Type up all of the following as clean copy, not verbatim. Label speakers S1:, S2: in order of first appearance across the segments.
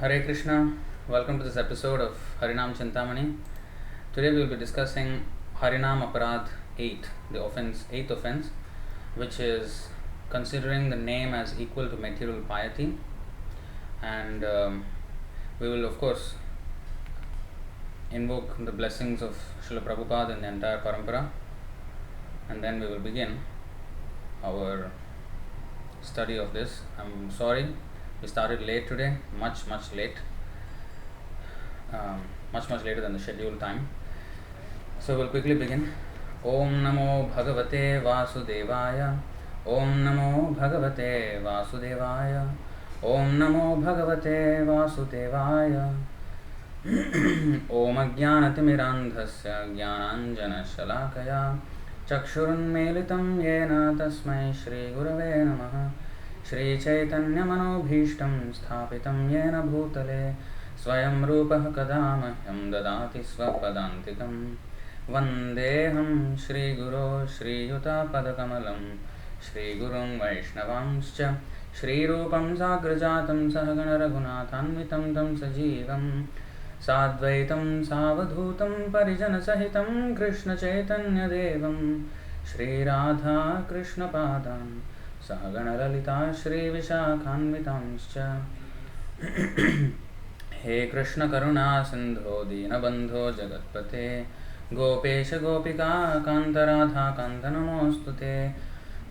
S1: Hare Krishna, welcome to this episode of Harināma Cintāmaṇi. Today we will be discussing Harināma Aparadh 8, the offense, 8th offense, which is considering the name as equal to material piety. And we will of course invoke the blessings of Srila Prabhupada and the entire parampara, and then we will begin our study of this. I'm sorry we started late today, much late, much later than the scheduled time. So we'll quickly begin. Om Namo Bhagavate Vasudevaya. Om Namo Bhagavate Vasudevaya. Om Namo Bhagavate Vasudevaya. Om Ajnanatimirandhasya Jnananjana Shalakaya Chakshurunmelitam Yena Tasmai Shri Gurave Namaha. Shri Chaitanya Manobhishtam Sthapitam Yena Bhutale Swayam Rupah Kadamahyam Dadati Swapadantikam Vandeham Shri Guru Shri Yuta Padakamalam Shri Gurung Vaishnavamscha Shri Rupam Sagrajatam Sahagana Raghunathanvitam Tam Sajivam Sadvaitam Savadhutam Parijana Sahitam Krishna Chaitanya Devam Shri Radha Krishna Padam Sahagana Lalita Shri Vishakhanvitamscha He Krishna Karuna Sindho Dīnabandho Jagatpate Gopesha Gopika Kanta Radha Kanta Namostute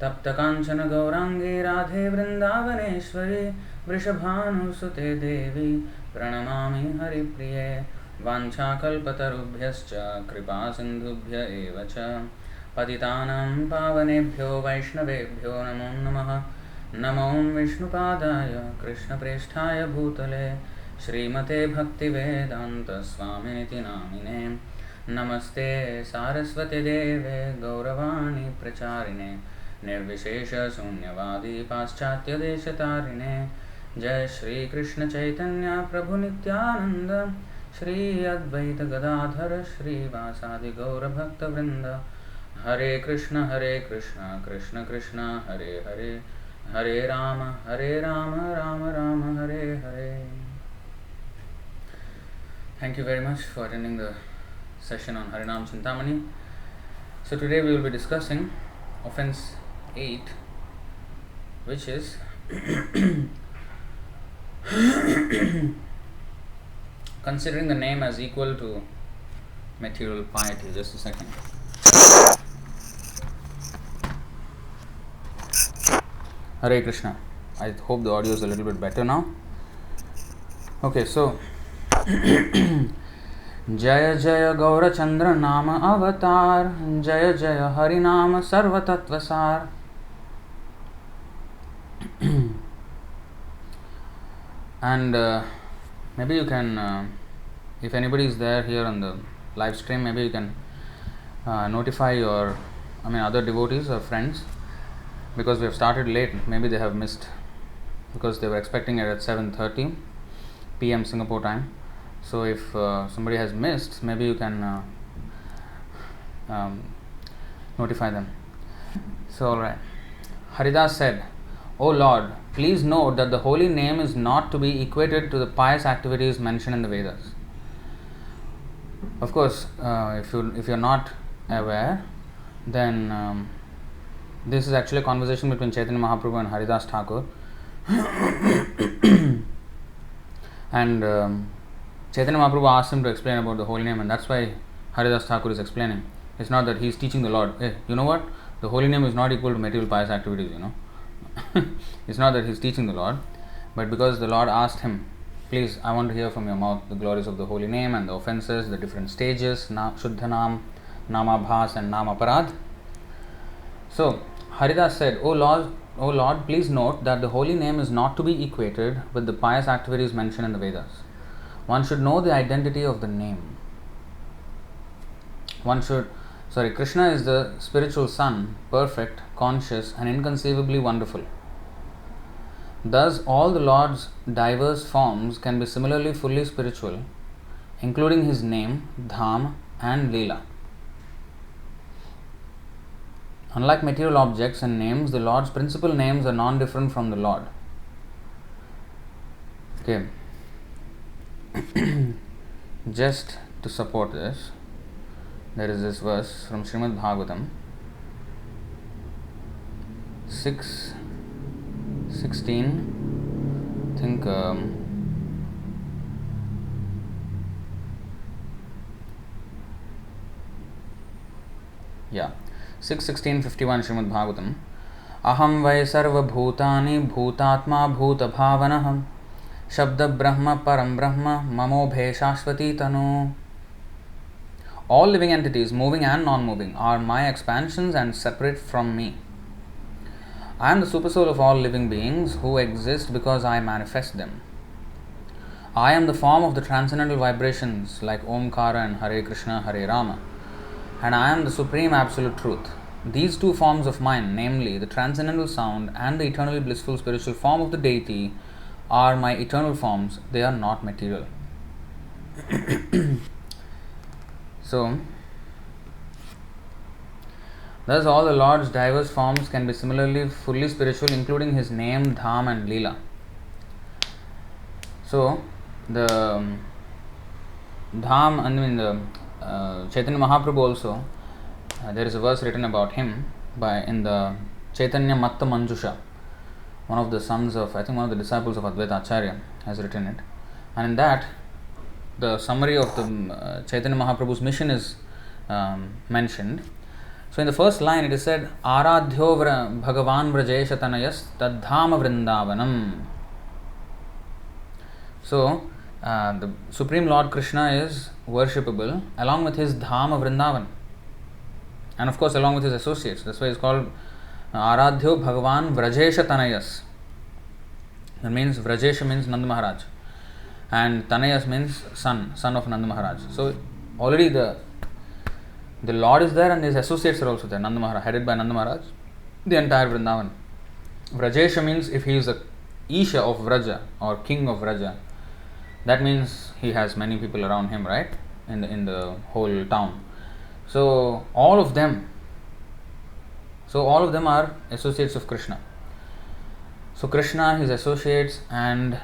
S1: Tapta Kanchana Gaurangi Radhe Vrindavaneshwari Vrishabhanu Sute Devi Pranamami Haripriye Vancha Kalpatarubhyascha Kripa Sindhubhya Evacha Patitanam Pavanebhyo Vaishnavebhyo Namo Namaha Namo Vishnupadaya Krishna Presthaya Bhutale Srimate Bhakti Vedanta Swaminiti Namine Namaste Saraswati Deve Gauravani Pracharine Nirvishesha Sunyavadi Paschatya Deshatarine Jai Shri Krishna Chaitanya Prabhu Nityananda Shri Advaita Gadadhara Shri Vasadi Gaura Bhakta Vrinda Hare Krishna Krishna Krishna Hare Hare Hare Rama Rama Rama Hare Hare. Thank you very much for attending the session on Harināma Cintāmaṇi. So today we will be discussing offense 8, which is considering the name as equal to material piety. Just a second. Hare Krishna. I hope the audio is a little bit better now. Okay, so Jaya Jaya Gaura Chandra Nama Avatar Jaya Jaya Harinama Sarva Tattvasar. And maybe you can, if anybody is there here on the live stream, maybe you can notify your, other devotees or friends, because we have started late. Maybe they have missed, because they were expecting it at 7:30 p.m. Singapore time. So if somebody has missed, maybe you can notify them. So alright. Haridas said, O Lord, please note that the holy name is not to be equated to the pious activities mentioned in the Vedas. Of course, if you're not aware, then this is actually a conversation between Chaitanya Mahaprabhu and Haridas Thakur. And Chaitanya Mahaprabhu asked him to explain about the holy name, and that's why Haridas Thakur is explaining. It's not that he's teaching the Lord, hey, you know what? The holy name is not equal to material pious activities, It's not that he's teaching the Lord, but because the Lord asked him, please, I want to hear from your mouth the glories of the holy name and the offenses, the different stages, Shuddhanam, Namabhas and Namaparad. So, Haridas said, O Lord, please note that the holy name is not to be equated with the pious activities mentioned in the Vedas. One should know the identity of the name. Krishna is the spiritual sun, perfect, conscious and inconceivably wonderful. Thus, all the Lord's diverse forms can be similarly fully spiritual, including his name, dham and leela. Unlike material objects and names, the Lord's principal names are non-different from the Lord. Okay. Just to support this, there is this verse from Srimad Bhagavatam 6:16. I think 6:16-51 Srimad Bhagavatam. Aham vai sarva bhutani bhutatma bhuta bhavanah shabda brahma param brahma mamo bhe shashvati tanu. All living entities, moving and non-moving, are my expansions and separate from me. I am the Supersoul of all living beings who exist because I manifest them. I am the form of the transcendental vibrations like Omkara and Hare Krishna, Hare Rama. And I am the Supreme Absolute Truth. These two forms of mine, namely the transcendental sound and the eternally blissful spiritual form of the Deity, are my eternal forms. They are not material. So, thus all the Lord's diverse forms can be similarly fully spiritual, including His name, dham and leela. So, the dham, the Chaitanya Mahaprabhu also, there is a verse written about him in the Chaitanya Matta Manjusha. One of the sons of, I think one of the disciples of Advaita Acharya has written it. And in that, the summary of the Chaitanya Mahaprabhu's mission is mentioned. So in the first line it is said, Aradhyo Bhagavan Vrajesha Tanayas Tadhama Vrindavanam. So the Supreme Lord Krishna is worshipable along with his Dhama Vrindavan. And of course along with his associates. That's why it's called Aradhyo Bhagavan Vrajesha Tanayas. That means Vrajesha means Nanda Maharaj. And Tanayas means son of Nanda Maharaj. So already the Lord is there and his associates are also there. Nanda Maharaj, headed by Nanda Maharaj, the entire Vrindavan. Vrajesha means if he is the Isha of Vraja or king of Vraja, that means he has many people around him, right? In the whole town. So all of them are associates of Krishna. So Krishna, his associates, and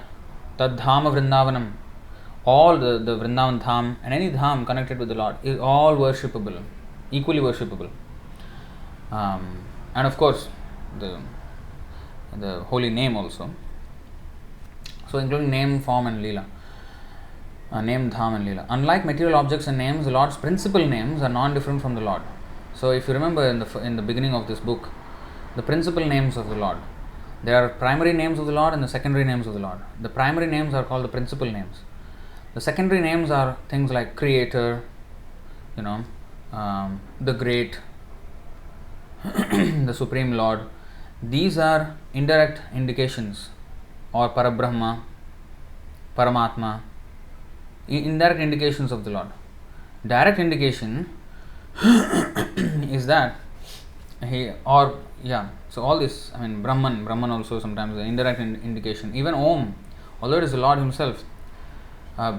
S1: Tadhama Vrindavanam, all the Vrindavan Dham and any Dham connected with the Lord is all worshipable, equally worshipable. And of course the holy name also. So including name, form and Leela. Name, Dham and Leela. Unlike material objects and names, the Lord's principal names are non-different from the Lord. So if you remember in the beginning of this book, the principal names of the Lord, there are primary names of the Lord and the secondary names of the Lord. The primary names are called the principal names. The secondary names are things like Creator, the Great, the Supreme Lord. These are indirect indications, or Parabrahma, Paramatma, indirect indications of the Lord. Direct indication is that so all this, Brahman also sometimes an indirect indication. Even Om, although it is the Lord Himself,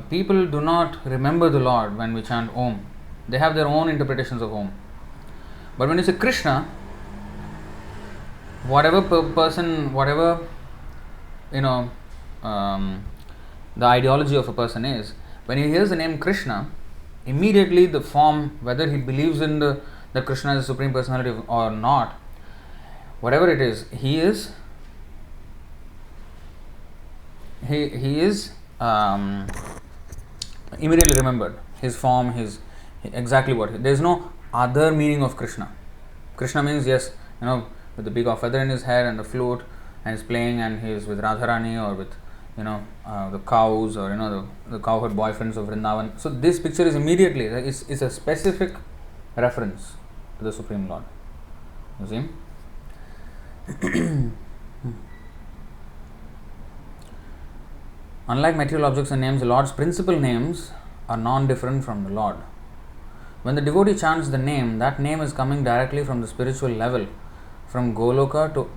S1: people do not remember the Lord when we chant Om. They have their own interpretations of Om. But when you say Krishna, whatever the ideology of a person is, when he hears the name Krishna, immediately the form, whether he believes in that Krishna is the Supreme Personality or not, whatever it is, he is immediately remembered. His form, exactly what. There is no other meaning of Krishna. Krishna means, yes, with the big of feather in his hair and the flute, and he's playing, and he is with Radharani or with the cows, or the cowherd boyfriends of Vrindavan. So this picture is immediately is a specific reference to the Supreme Lord. You see? Unlike material objects and names, the Lord's principal names are non-different from the Lord. When the devotee chants the name, that name is coming directly from the spiritual level, from Goloka to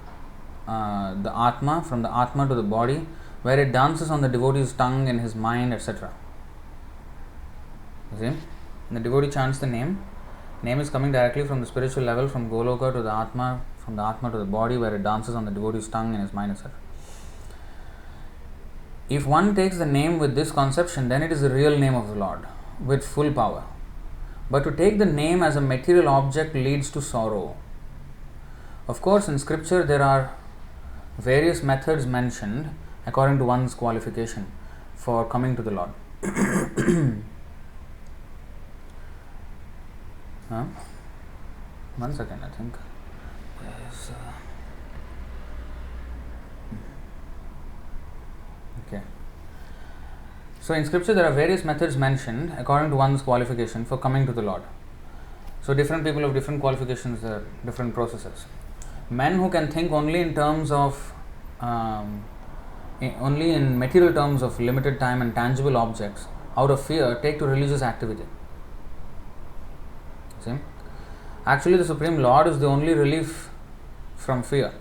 S1: the Atma, from the Atma to the body, where it dances on the devotee's tongue, in his mind, etc. You see? When the devotee chants the name is coming directly from the spiritual level, from Goloka to the Atma, from the Atma to the body, where it dances on the devotee's tongue, in his mind, etc. If one takes the name with this conception, then it is the real name of the Lord with full power. But to take the name as a material object leads to sorrow. Of course, in scripture there are various methods mentioned according to one's qualification for coming to the Lord. One second, I think. Yes. Okay. So in scripture there are various methods mentioned according to one's qualification for coming to the Lord. So different people have different qualifications, there are different processes. Men who can think only in terms of only in material terms of limited time and tangible objects out of fear take to religious activity. See? Actually the Supreme Lord is the only relief from fear.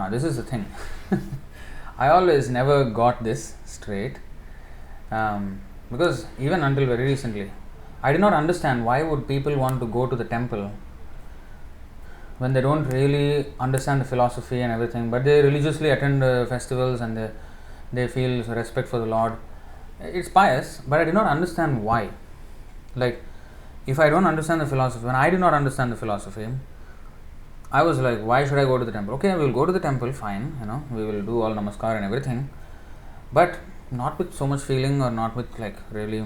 S1: This is the thing. I always never got this straight because even until very recently I did not understand why would people want to go to the temple when they don't really understand the philosophy and everything, but they religiously attend festivals and they feel respect for the Lord. It's pious, but I did not understand why. Like, if I don't understand the philosophy, when I did not understand the philosophy, I was like, why should I go to the temple? Okay, we will go to the temple, fine, we will do all namaskar and everything, but not with so much feeling or not with like really,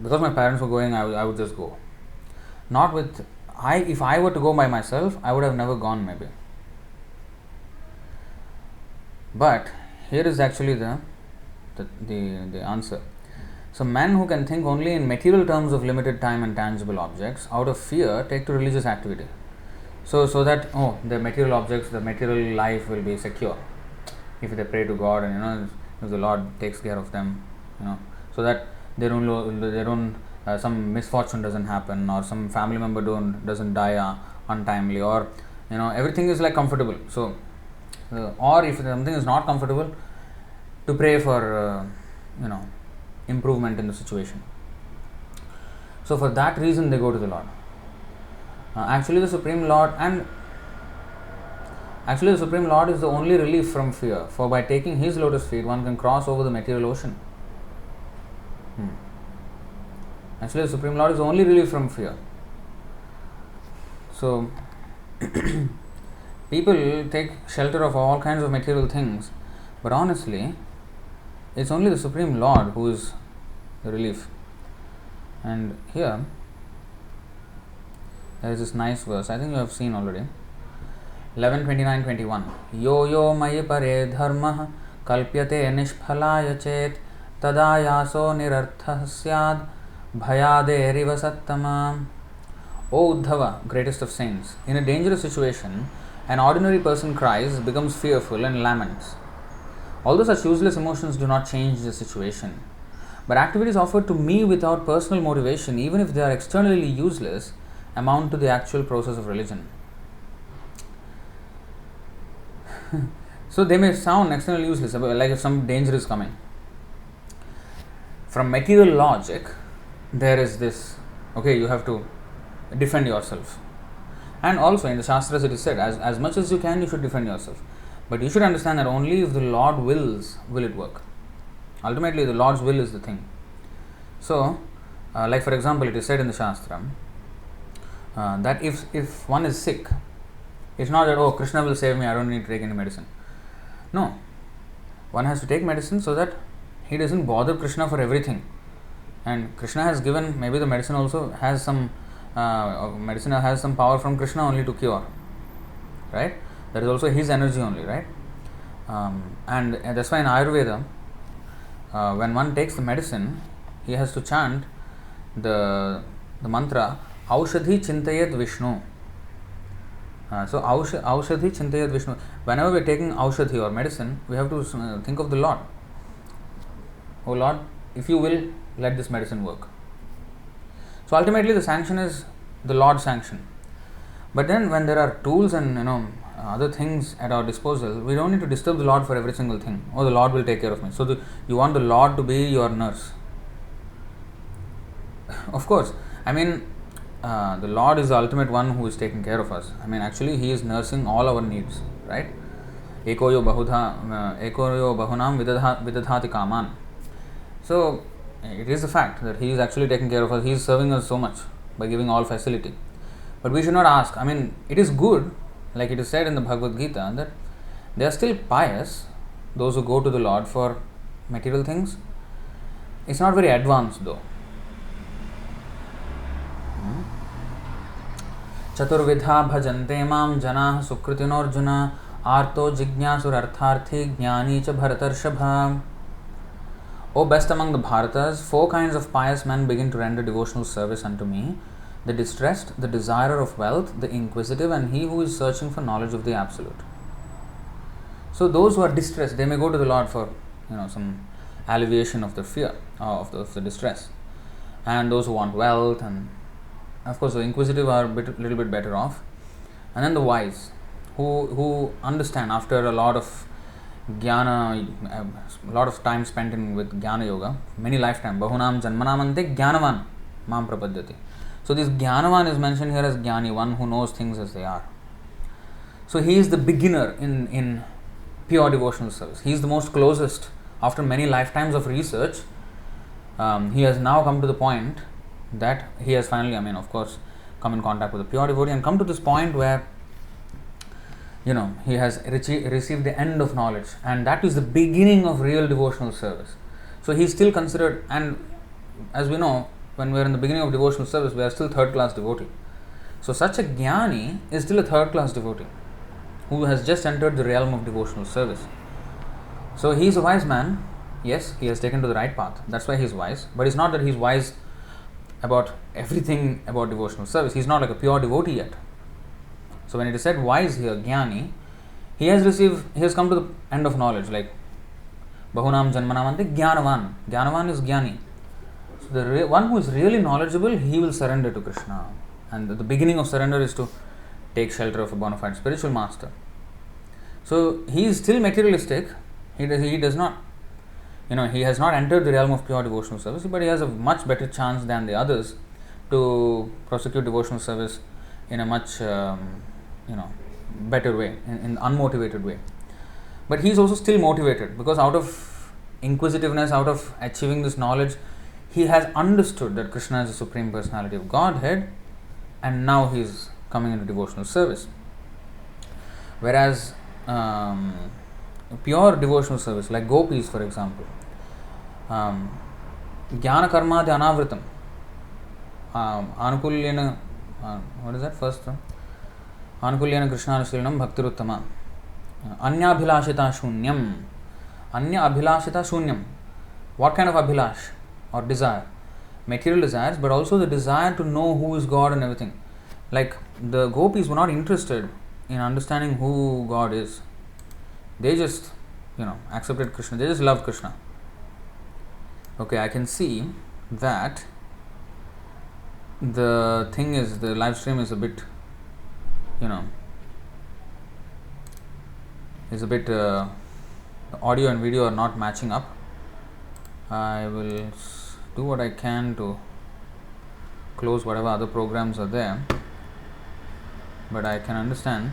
S1: because my parents were going, I would just go. Not with, if I were to go by myself, I would have never gone maybe. But here is actually the answer. So men who can think only in material terms of limited time and tangible objects out of fear take to religious activity. So that the material objects, the material life will be secure if they pray to God and if the Lord takes care of them, so that they don't some misfortune doesn't happen, or some family member doesn't die untimely, or everything is like comfortable. So or if something is not comfortable, to pray for improvement in the situation. So for that reason they go to the Lord. Actually the Supreme Lord is the only relief from fear, for by taking His lotus feet one can cross over the material ocean. Actually the Supreme Lord is the only relief from fear. So people take shelter of all kinds of material things, but honestly it's only the Supreme Lord who is the relief. And here there is this nice verse, I think you have seen already, 11:29-21. Yo yo mayi pare dharmah kalpyate nishphalaya chet tada yaso nirarthah syad bhayade riva sattama. O Uddhava, greatest of saints, in a dangerous situation, an ordinary person cries, becomes fearful and laments. Although such useless emotions do not change the situation, but activities offered to me without personal motivation, even if they are externally useless, amount to the actual process of religion. So they may sound externally useless, like if some danger is coming. From material logic, there is this, you have to defend yourself. And also in the Shastras it is said, as much as you can, you should defend yourself. But you should understand that only if the Lord wills, will it work. Ultimately, the Lord's will is the thing. So, like for example, it is said in the Shastra that if one is sick, it's not that, Krishna will save me, I don't need to take any medicine. No. One has to take medicine so that he doesn't bother Krishna for everything. And Krishna has given, maybe the medicine also has some power from Krishna only to cure. Right? That is also his energy only, right? And that's why in Ayurveda, when one takes the medicine, he has to chant the mantra Aushadhi Chintayat Vishnu. So Aushadhi Chintayat Vishnu. Whenever we are taking Aushadhi or medicine, we have to think of the Lord. Oh Lord, if you will, let this medicine work. So ultimately the sanction is the Lord's sanction. But then when there are tools and other things at our disposal, we don't need to disturb the Lord for every single thing. The Lord will take care of me. So you want the Lord to be your nurse. Of course, the Lord is the ultimate one who is taking care of us. Actually He is nursing all our needs. right? Ekoyo bahunam vidadhati kaman. So it is a fact that he is actually taking care of us. He is serving us so much by giving all facility. But we should not ask. I mean, it is good, like it is said in the Bhagavad Gita, that they are still pious, those who go to the Lord for material things. It's not very advanced though. Chaturvidha bhajante mam janah sukritinarjuna arto jignyasurartharthi jnani cha bharatarshabha. O best among the Bharatas, 4 kinds of pious men begin to render devotional service unto me: the distressed, the desirer of wealth, the inquisitive, and he who is searching for knowledge of the Absolute. So those who are distressed, they may go to the Lord for some alleviation of the fear, of the distress. And those who want wealth, and of course the inquisitive are a little bit better off. And then the wise, who understand after a lot of jnana, a lot of time spent with jnana yoga, many lifetime, bahunam janmanamante jnanavan mam prapadyati. So this jnanavan is mentioned here as jnani, one who knows things as they are. So he is the beginner in pure devotional service. He is the most closest. After many lifetimes of research, he has now come to the point that he has finally, of course, come in contact with a pure devotee and come to this point where he has received the end of knowledge, and that is the beginning of real devotional service. So he is still considered, and as we know, when we are in the beginning of devotional service, we are still third class devotee. So such a jnani is still a third class devotee who has just entered the realm of devotional service. So he is a wise man. Yes, he has taken to the right path. That's why he is wise. But it's not that he is wise about everything about devotional service. He is not like a pure devotee yet. So when it is said wise here, jnani, he has come to the end of knowledge, like bahunam janmanamante jnanavan. Jnanavan is jnani. So the one who is really knowledgeable, he will surrender to Krishna. And the beginning of surrender is to take shelter of a bona fide spiritual master. So he is still materialistic. He does not, he has not entered the realm of pure devotional service, but he has a much better chance than the others to prosecute devotional service in a much, better way, in unmotivated way. But he is also still motivated, because out of inquisitiveness, out of achieving this knowledge, he has understood that Krishna is the Supreme Personality of Godhead, and now he is coming into devotional service. Whereas pure devotional service, like gopis for example, jnana karma de anavritam, anukulyena, what is that first one? Anukulyena krishnanushilanam bhaktiruttama, anya abhilashita shunyam. Anya abhilashita shunyam. What kind of abhilash or desire? Material desires, but also the desire to know who is God and everything. Like the gopis were not interested in understanding who God is. They just, accepted Krishna. They just loved Krishna. Okay, I can see that the thing is, the live stream is a bit, the audio and video are not matching up. I will do what I can to close whatever other programs are there. But I can understand,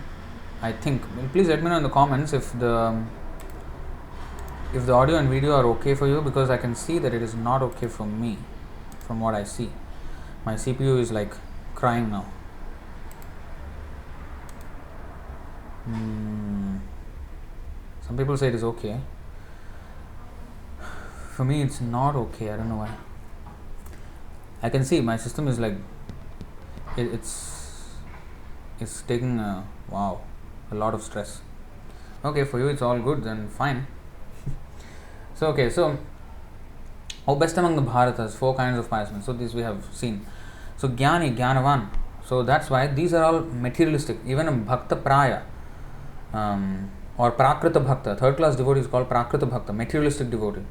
S1: I think, please let me know in the comments if the audio and video are okay for you, because I can see that it is not okay for me from what I see. My CPU is like crying now. Some people say it is okay. For me it's not okay, I don't know why. I can see my system is like, it's taking a lot of stress. Okay, for you it's all good, then fine. So best among the Bharatas, 4 kinds of pious men. So this we have seen. So jnani, jnanavan. So that's why these are all materialistic. Even a bhakta praya or prakrita bhakta, third class devotee is called prakrita bhakta, materialistic devotee.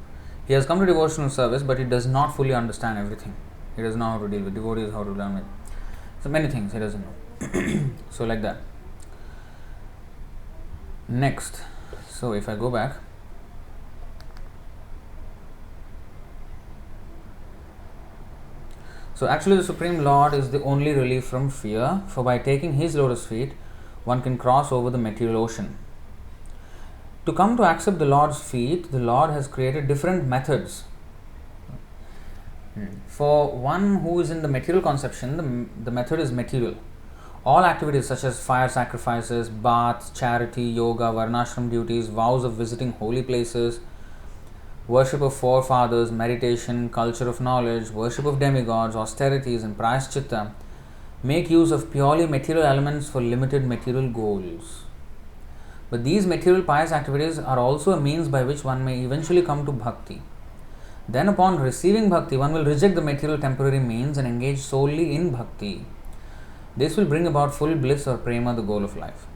S1: He has come to devotional service, but he does not fully understand everything. He doesn't know how to deal with devotees, how to learn with. So many things he doesn't know. So like that. Next, so if I go back, so actually the Supreme Lord is the only relief from fear, for by taking his lotus feet, one can cross over the material ocean. to come to accept the Lord's feet, the Lord has created different methods. For one who is in the material conception, the method is material. All activities such as fire sacrifices, baths, charity, yoga, varnashram duties, vows of visiting holy places, worship of forefathers, meditation, culture of knowledge, worship of demigods, austerities and prayaschitta make use of purely material elements for limited material goals. But these material pious activities are also a means by which one may eventually come to bhakti. Then upon receiving bhakti, one will reject the material temporary means and engage solely in bhakti. This will bring about full bliss or prema, the goal of life.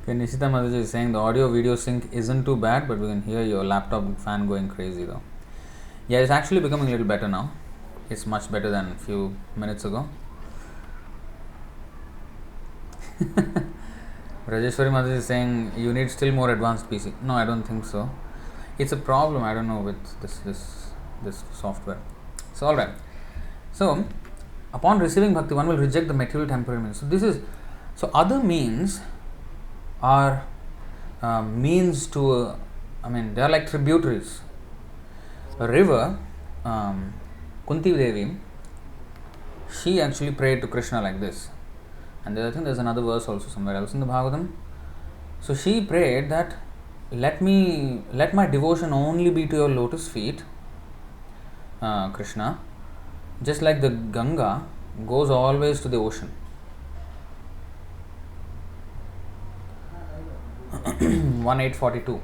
S1: Okay, Nishita Mataji is saying the audio video sync isn't too bad, but we can hear your laptop fan going crazy though. Yeah, it's actually becoming a little better now. It's much better than a few minutes ago. Rajeshwari Mataji is saying you need still more advanced PC. No, I don't think so. It's a problem, I don't know, with this software. So alright. So upon receiving bhakti, one will reject the material temporary means. So other means are means to they are like tributaries. A river, Kunti Devi, she actually prayed to Krishna like this. And I think there's another verse also somewhere else in the Bhagavatam. So she prayed that let my devotion only be to your lotus feet, Krishna, just like the Gaṅgā goes always to the ocean. 1842.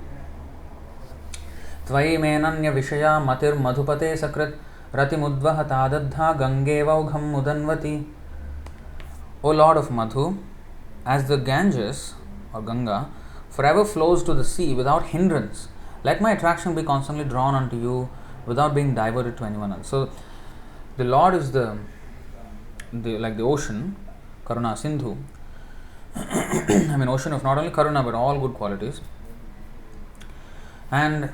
S1: Tvai menanya vishaya matir madhupate sakrit ratimudvaha tadadha gangevaugham mudanvati. O Lord of Madhu, as the Ganges or Gaṅgā forever flows to the sea without hindrance, let my attraction be constantly drawn unto you without being diverted to anyone else. So the Lord is the like the ocean, Karuna Sindhu. Ocean of not only Karuna but all good qualities. And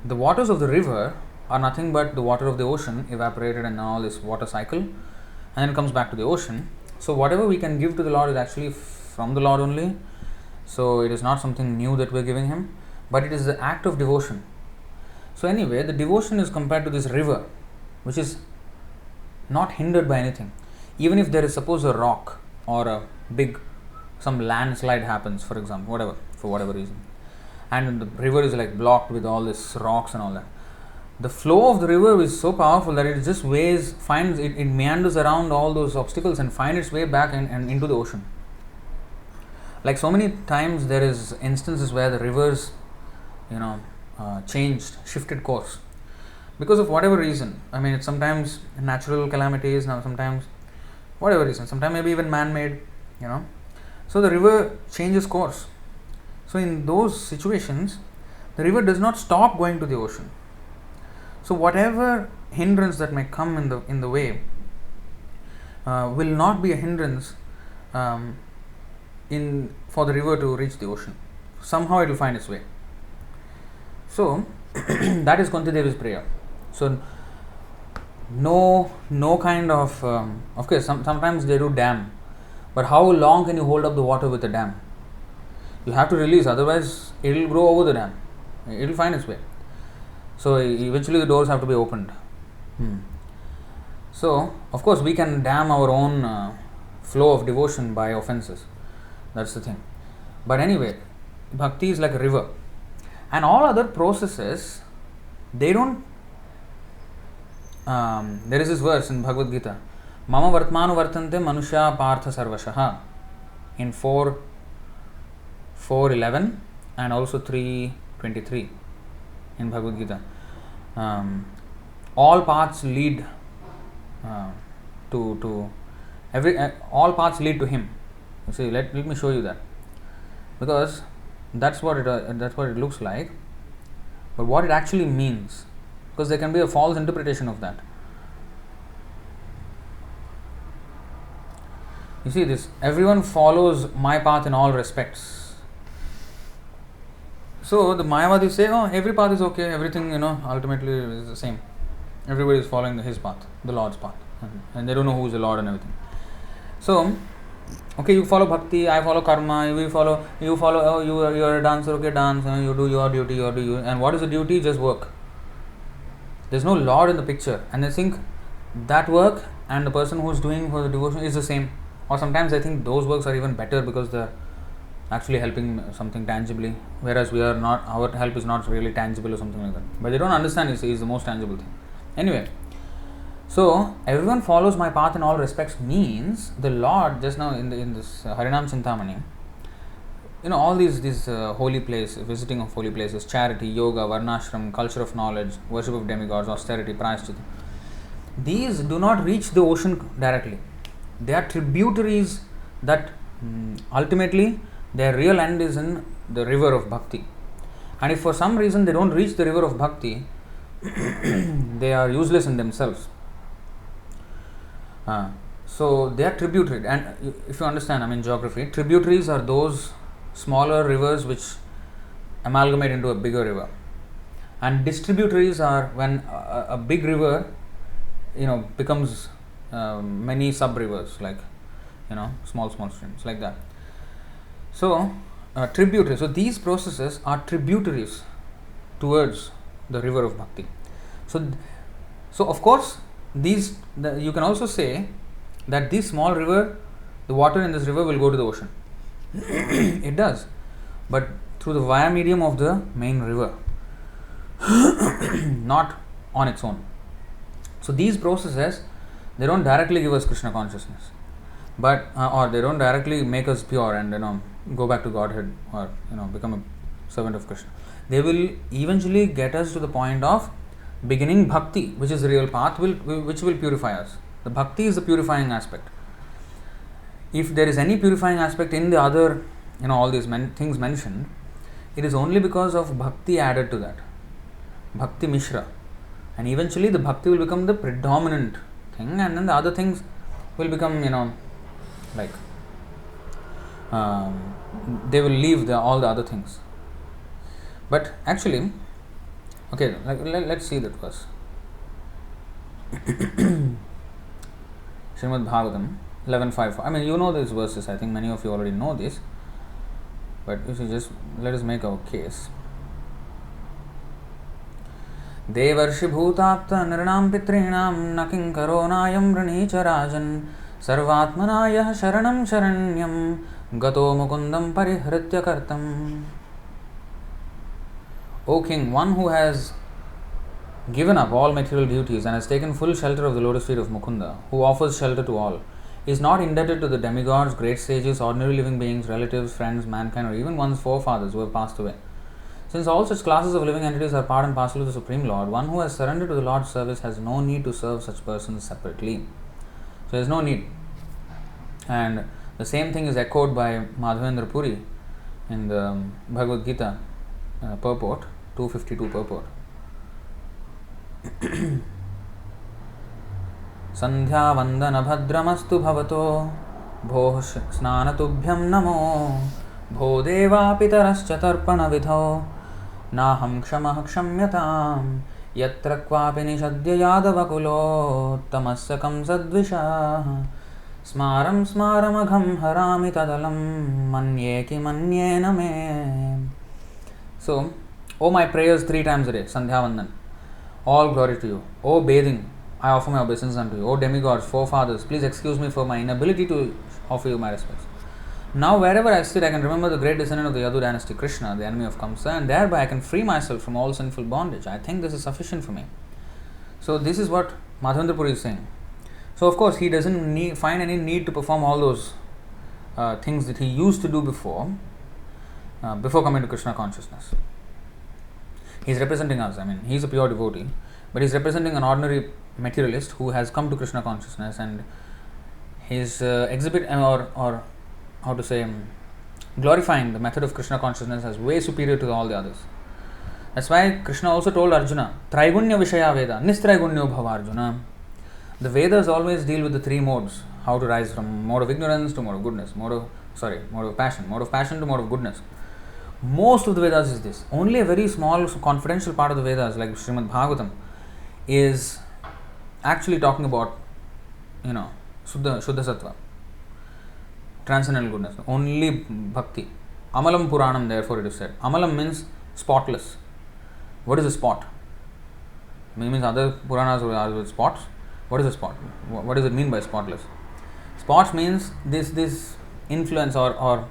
S1: the waters of the river are nothing but the water of the ocean evaporated and all this water cycle, and then it comes back to the ocean. So whatever we can give to the Lord is actually from the Lord only. So it is not something new that we are giving Him, but it is the act of devotion. So anyway, the devotion is compared to this river, which is not hindered by anything. Even if there is suppose a rock or a big some landslide happens, for example, for whatever reason, and the river is like blocked with all this rocks and all that. The flow of the river is so powerful that it just it meanders around all those obstacles and finds its way back and into the ocean. Like so many times there is instances where the rivers, shifted course because of whatever reason. It's sometimes natural calamities, now sometimes whatever reason, sometimes maybe even man-made, So the river changes course. So in those situations, the river does not stop going to the ocean. So whatever hindrance that may come in the way will not be a hindrance for the river to reach the ocean. Somehow it will find its way. So that is Kunti Devi's prayer. So no kind of course sometimes they do dam, but how long can you hold up the water with a dam? You have to release, otherwise it will grow over the dam. It will find its way. So eventually the doors have to be opened. So of course we can dam our own flow of devotion by offenses. That's the thing. But anyway, bhakti is like a river, and all other processes, they don't. There is this verse in Bhagavad Gita, Mama Vartmanu Vartante Manusha Partha Sarvashaha, in 4:11 and also 3:23 in Bhagavad Gita. All paths lead all paths lead to Him. You see, let me show you that, because that's what it looks like, but what it actually means, because there can be a false interpretation of that. You see this, everyone follows my path in all respects. So the Mayavadis say, every path is okay, everything, ultimately is the same. Everybody is following His path, the Lord's path, and they don't know who is the Lord and everything. So, okay, you follow bhakti, I follow karma, you follow, oh, you are a dancer, okay, dance, you do your duty, and what is the duty? Just work. There's no Lord in the picture, and they think that work and the person who's doing for the devotion is the same. Or sometimes I think those works are even better because they're actually helping something tangibly, whereas we are not, our help is not really tangible or something like that. But they don't understand it's the most tangible thing. Anyway, so everyone follows my path in all respects means the Lord just now in this Harināma Cintāmaṇi, all these holy places, visiting of holy places, charity, yoga, varnashram, culture of knowledge, worship of demigods, austerity, prayaschitta, these do not reach the ocean directly. They are tributaries that ultimately their real end is in the river of bhakti. And if for some reason they don't reach the river of bhakti, they are useless in themselves. So they are tributary. And if you understand, geography, tributaries are those smaller rivers which amalgamate into a bigger river. And distributaries are when a big river, becomes many sub-rivers, like, small streams, like that. So, tributaries. So, these processes are tributaries towards the river of bhakti. So of course, you can also say that this small river, the water in this river will go to the ocean. It does, but through the via medium of the main river, not on its own. So these processes, they don't directly give us Krishna consciousness, but or they don't directly make us pure and go back to Godhead or become a servant of Krishna. They will eventually get us to the point of beginning bhakti, which is the real path, which will purify us. The bhakti is the purifying aspect. If there is any purifying aspect in the other, all these things mentioned, it is only because of bhakti added to that, bhakti mishra, and eventually the bhakti will become the predominant thing, and then the other things will become, they will leave all the other things. But actually, okay, let's see that verse. Srimad Bhagavatam 11.5. You know these verses. I think many of you already know this. But you see, just let us make our case. Devarshi bhutapta nirnam pitrinam nakin karonayam vranicha rajan sarvatmanaya sharanam sharanyam gato mukundam parihritya kartam. O King, one who has given up all material duties and has taken full shelter of the lotus feet of Mukunda, who offers shelter to all, is not indebted to the demigods, great sages, ordinary living beings, relatives, friends, mankind, or even one's forefathers who have passed away. Since all such classes of living entities are part and parcel of the Supreme Lord, one who has surrendered to the Lord's service has no need to serve such persons separately. So there is no need. And the same thing is echoed by Madhavendra Puri in the Bhagavad Gita purport, 252 purport. Sandhya vandana bhadramastu bhavato bhoh snanatubhyam namo bho deva pitarascha tarpana vidho naham kshamah kshamyatam yatra kvapi nishadya yadavakulo tamassakam sadvisha smaram smaramagham harami tadalam manye ki manyena me. So, O my prayers 3 times a day, Sandhya Vandan, all glory to you. O bathing, I offer my obeisance unto you. O demigods, forefathers, please excuse me for my inability to offer you my respects. Now wherever I sit, I can remember the great descendant of the Yadu dynasty, Krishna, the enemy of Kamsa, and thereby I can free myself from all sinful bondage. I think this is sufficient for me. So this is what Madhavendra Puri is saying. So of course he doesn't find any need to perform all those things that he used to do before coming to Krishna consciousness. He's representing us. He's a pure devotee, but he's representing an ordinary materialist who has come to Krishna consciousness, and his glorifying the method of Krishna consciousness as way superior to all the others. That's why Krishna also told Arjuna, Traigunya Vishaya Veda, Nistraigunya Bhava Arjuna. The Vedas always deal with the 3 modes, how to rise from mode of ignorance to mode of goodness, mode of passion to mode of goodness. Most of the Vedas is this. Only a very small confidential part of the Vedas, like Srimad Bhagavatam, is actually talking about, Shuddha Sattva. transcendental goodness, only bhakti. Amalam Puranam, therefore it is said. Amalam means spotless. What is a spot? Means other Puranas are with spots. What is a spot? What does it mean by spotless? Spots means this influence or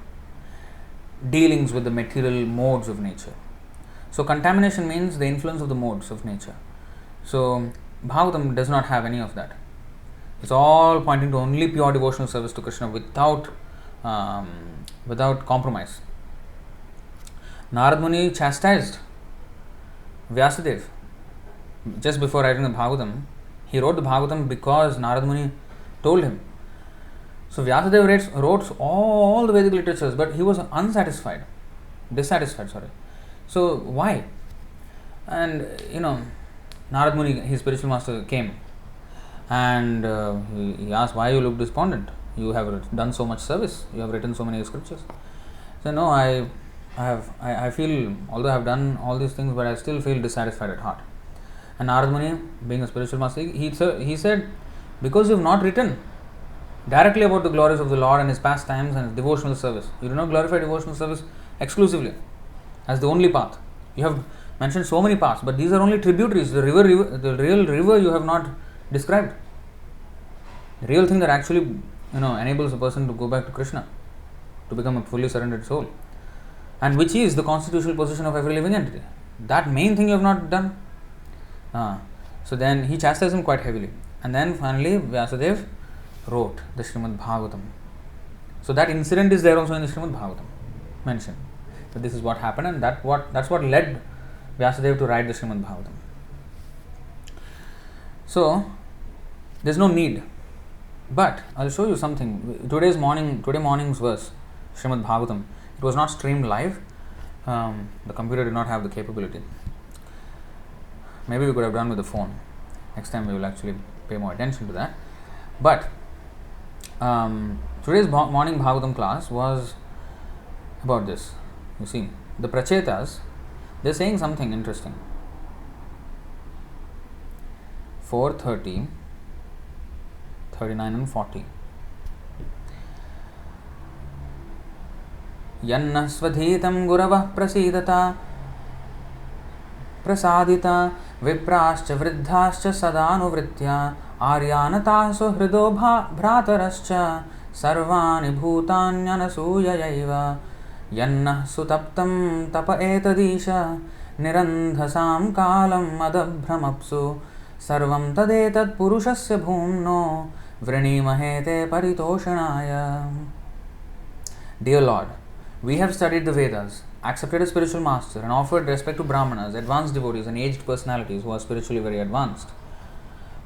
S1: dealings with the material modes of nature. So contamination means the influence of the modes of nature. So Bhagavatam does not have any of that. It's all pointing to only pure devotional service to Krishna without compromise. Narad Muni chastised Vyasadeva just before writing the Bhagavatam. He wrote the Bhagavatam because Narad Muni told him. So Vyasadeva wrote all the Vedic literatures, but he was dissatisfied. So why? And Narad Muni, his spiritual master, came and he asked, why you look despondent? You have done so much service. You have written so many scriptures. So no, I feel, although I have done all these things, but I still feel dissatisfied at heart. And Narad Muni, being a spiritual master, he said, because you have not written directly about the glories of the Lord and His pastimes and His devotional service. You do not glorify devotional service exclusively as the only path. You have mentioned so many paths, but these are only tributaries. The real river you have not described. The real thing that actually enables a person to go back to Krishna, to become a fully surrendered soul, and which is the constitutional position of every living entity. That main thing you have not done. So then he chastised him quite heavily. And then finally Vyasadeva wrote the Srimad Bhagavatam. So that incident is there also in the Srimad Bhagavatam mentioned. That this is what happened, and that's what led Vyasadeva to write the Srimad Bhagavatam. So there's no need. But I'll show you something. Today morning's verse, Srimad Bhagavatam, it was not streamed live. The computer did not have the capability. Maybe we could have done with the phone. Next time we will actually pay more attention to that. But today's morning Bhagavatam class was about this. You see, the Prachetas, they're saying something interesting. 4:30, 39 and 40. Yanna svadhitam gurava prasidata prasadita viprascha vriddhascha sadanuvritya aryanatah suhrido bhratarascha sarvani bhutanyanasuyayaiva yanna sutaptam tapa etadisha nirandhasam kalam madabhramapsu sarvam tadetat purushasya bhumno vrinimahete paritoshanaya. Dear Lord, we have studied the Vedas, accepted a spiritual master, and offered respect to Brahmanas, advanced devotees, and aged personalities who are spiritually very advanced.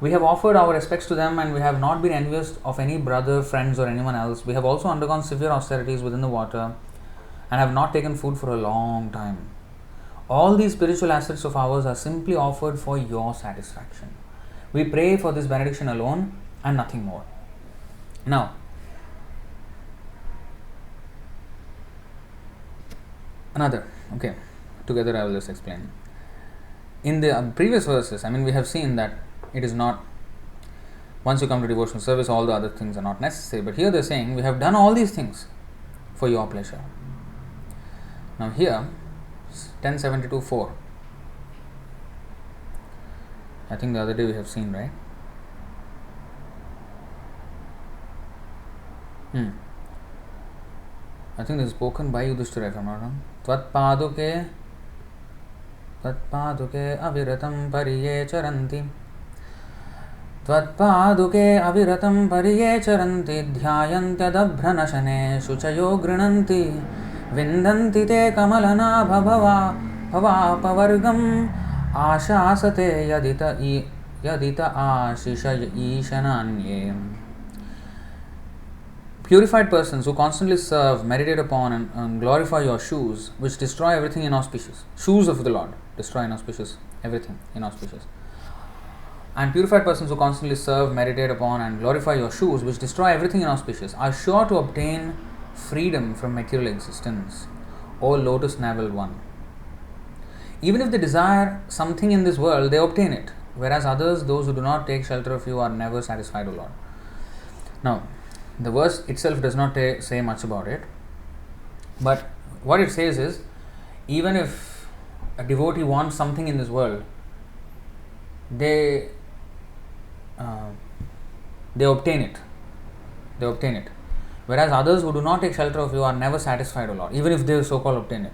S1: We have offered our respects to them, and we have not been envious of any brother, friends, or anyone else. We have also undergone severe austerities within the water and have not taken food for a long time. All these spiritual assets of ours are simply offered for your satisfaction. We pray for this benediction alone and nothing more. Now, together I will just explain. In the previous verses, we have seen that it is not, once you come to devotional service, all the other things are not necessary. But here they are saying, we have done all these things for your pleasure. Now here, 1072.4. I think the other day we have seen, right? I think this is spoken by Yudhishthira, if I am not wrong. Tattvavit aviratam pariye charanti. Tattvavit aviratam pariye charanti. Dhyayantyadabhranashane shuchayo grinanti. Vindanti te kamalana bhava pavargam. Ashasate yadita ashisha ishananye. Purified persons who constantly serve, meditate upon and glorify your shoes, which destroy everything inauspicious. Shoes of the Lord destroy inauspicious, everything inauspicious. And purified persons who constantly serve, meditate upon and glorify your shoes, which destroy everything inauspicious, are sure to obtain freedom from material existence. O Lotus Navel One. Even if they desire something in this world, they obtain it, whereas others, those who do not take shelter of you, are never satisfied, O Lord. Now, the verse itself does not say much about it, but what it says is, even if a devotee wants something in this world, they obtain it. They obtain it. Whereas others who do not take shelter of you are never satisfied, O Lord, even if they so-called obtain it.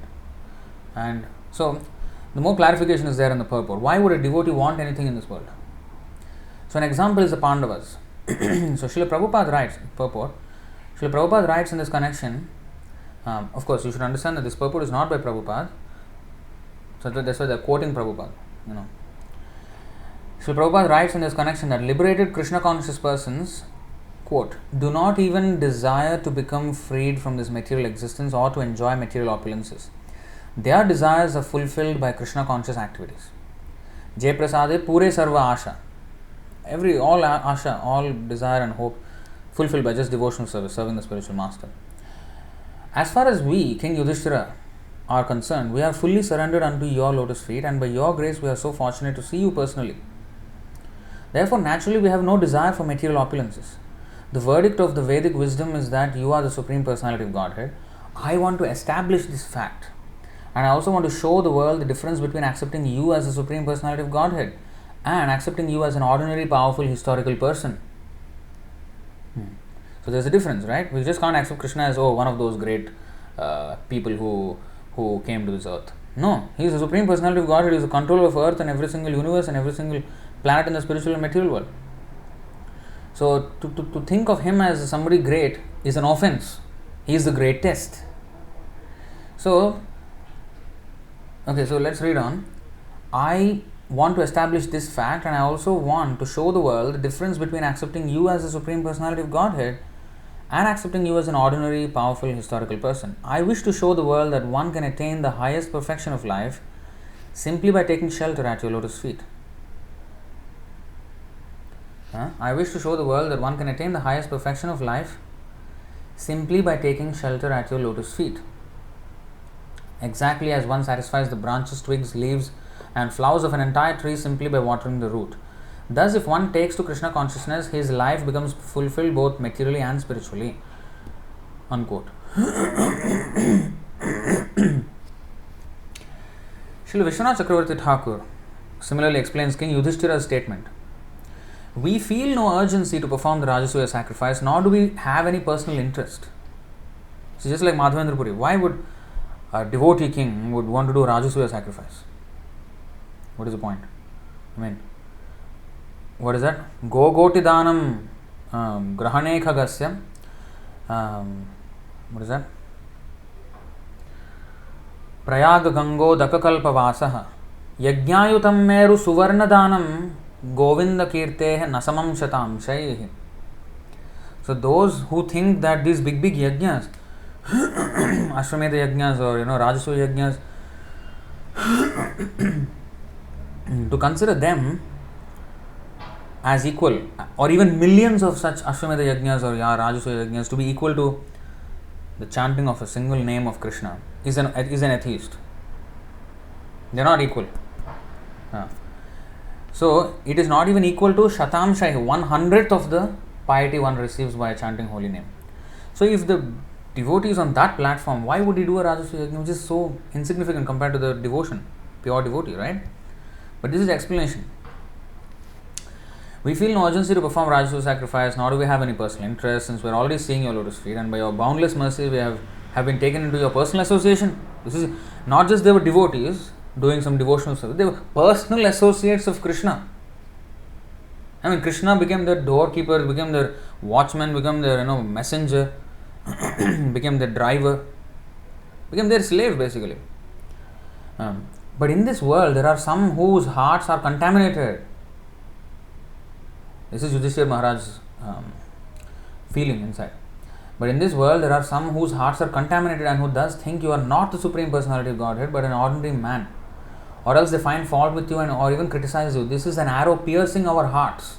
S1: And so, the more clarification is there in the purport. Why would a devotee want anything in this world? So, an example is the Pandavas. So, Srila Prabhupada writes, purport, Srila Prabhupada writes in this connection, of course, you should understand that this purport is not by Prabhupada. So, that's why they are quoting Prabhupada, Srila Prabhupada writes in this connection that liberated Krishna conscious persons, quote, do not even desire to become freed from this material existence or to enjoy material opulences. Their desires are fulfilled by Krishna conscious activities. Jai prasade pure sarva asha. All asha, all desire and hope fulfilled by just devotional service, serving the spiritual master. As far as we, King Yudhishthira, are concerned, we are fully surrendered unto your lotus feet, and by your grace we are so fortunate to see you personally. Therefore, naturally, we have no desire for material opulences. The verdict of the Vedic wisdom is that you are the Supreme Personality of Godhead. I want to establish this fact. And I also want to show the world the difference between accepting you as the Supreme Personality of Godhead and accepting you as an ordinary, powerful, historical person. So there's a difference, right? We just can't accept Krishna as, one of those great people who came to this earth. No, he is the Supreme Personality of Godhead. He is the controller of earth and every single universe and every single planet in the spiritual and material world. So to think of him as somebody great is an offense. He is the greatest. So let's read on. I want to establish this fact, and I also want to show the world the difference between accepting you as the Supreme Personality of Godhead and accepting you as an ordinary, powerful, historical person. I wish to show the world that one can attain the highest perfection of life simply by taking shelter at your lotus feet. I wish to show the world that one can attain the highest perfection of life simply by taking shelter at your lotus feet. Exactly as one satisfies the branches, twigs, leaves and flowers of an entire tree simply by watering the root. Thus, if one takes to Krishna consciousness, his life becomes fulfilled both materially and spiritually. Unquote. Srila Vishwanath Chakravarti Thakur similarly explains King Yudhishthira's statement. We feel no urgency to perform the Rajasuya sacrifice, nor do we have any personal interest. So just like Madhavendra Puri, why would a devotee king would want to do Rajasuya sacrifice? What is the point? What is that? Goti danam grahane khagasya. What is that? Prayag Gaṅgō dakakalpa vasaha. Yajñāyutam meru suvarna danam Govinda kirtehe nasamam shatam shaihi. So those who think that these big yajnas, Ashwamedha yajnas or Rajasuya yajnas, to consider them as equal, or even millions of such Ashwamedha yajnas or Rajasuya yajnas to be equal to the chanting of a single name of Krishna is an atheist. They are not equal. So it is not even equal to Shatam Shai, 1/100th of the piety one receives by chanting holy name. So if the devotee is on that platform, why would he do a Rajasuya yajna, which is so insignificant compared to the devotion, pure devotee, right? But this is the explanation. We feel no urgency to perform Rajasuya sacrifice, nor do we have any personal interest, since we are already seeing your lotus feet, and by your boundless mercy we have been taken into your personal association. This is not just they were devotees doing some devotional service, they were personal associates of Krishna. Krishna became their doorkeeper, became their watchman, became their messenger, became their driver, became their slave basically. But in this world there are some whose hearts are contaminated. This is Yudhishthira Maharaj's feeling inside. But in this world there are some whose hearts are contaminated and who thus think you are not the Supreme Personality of Godhead but an ordinary man. Or else they find fault with you or even criticize you. This is an arrow piercing our hearts.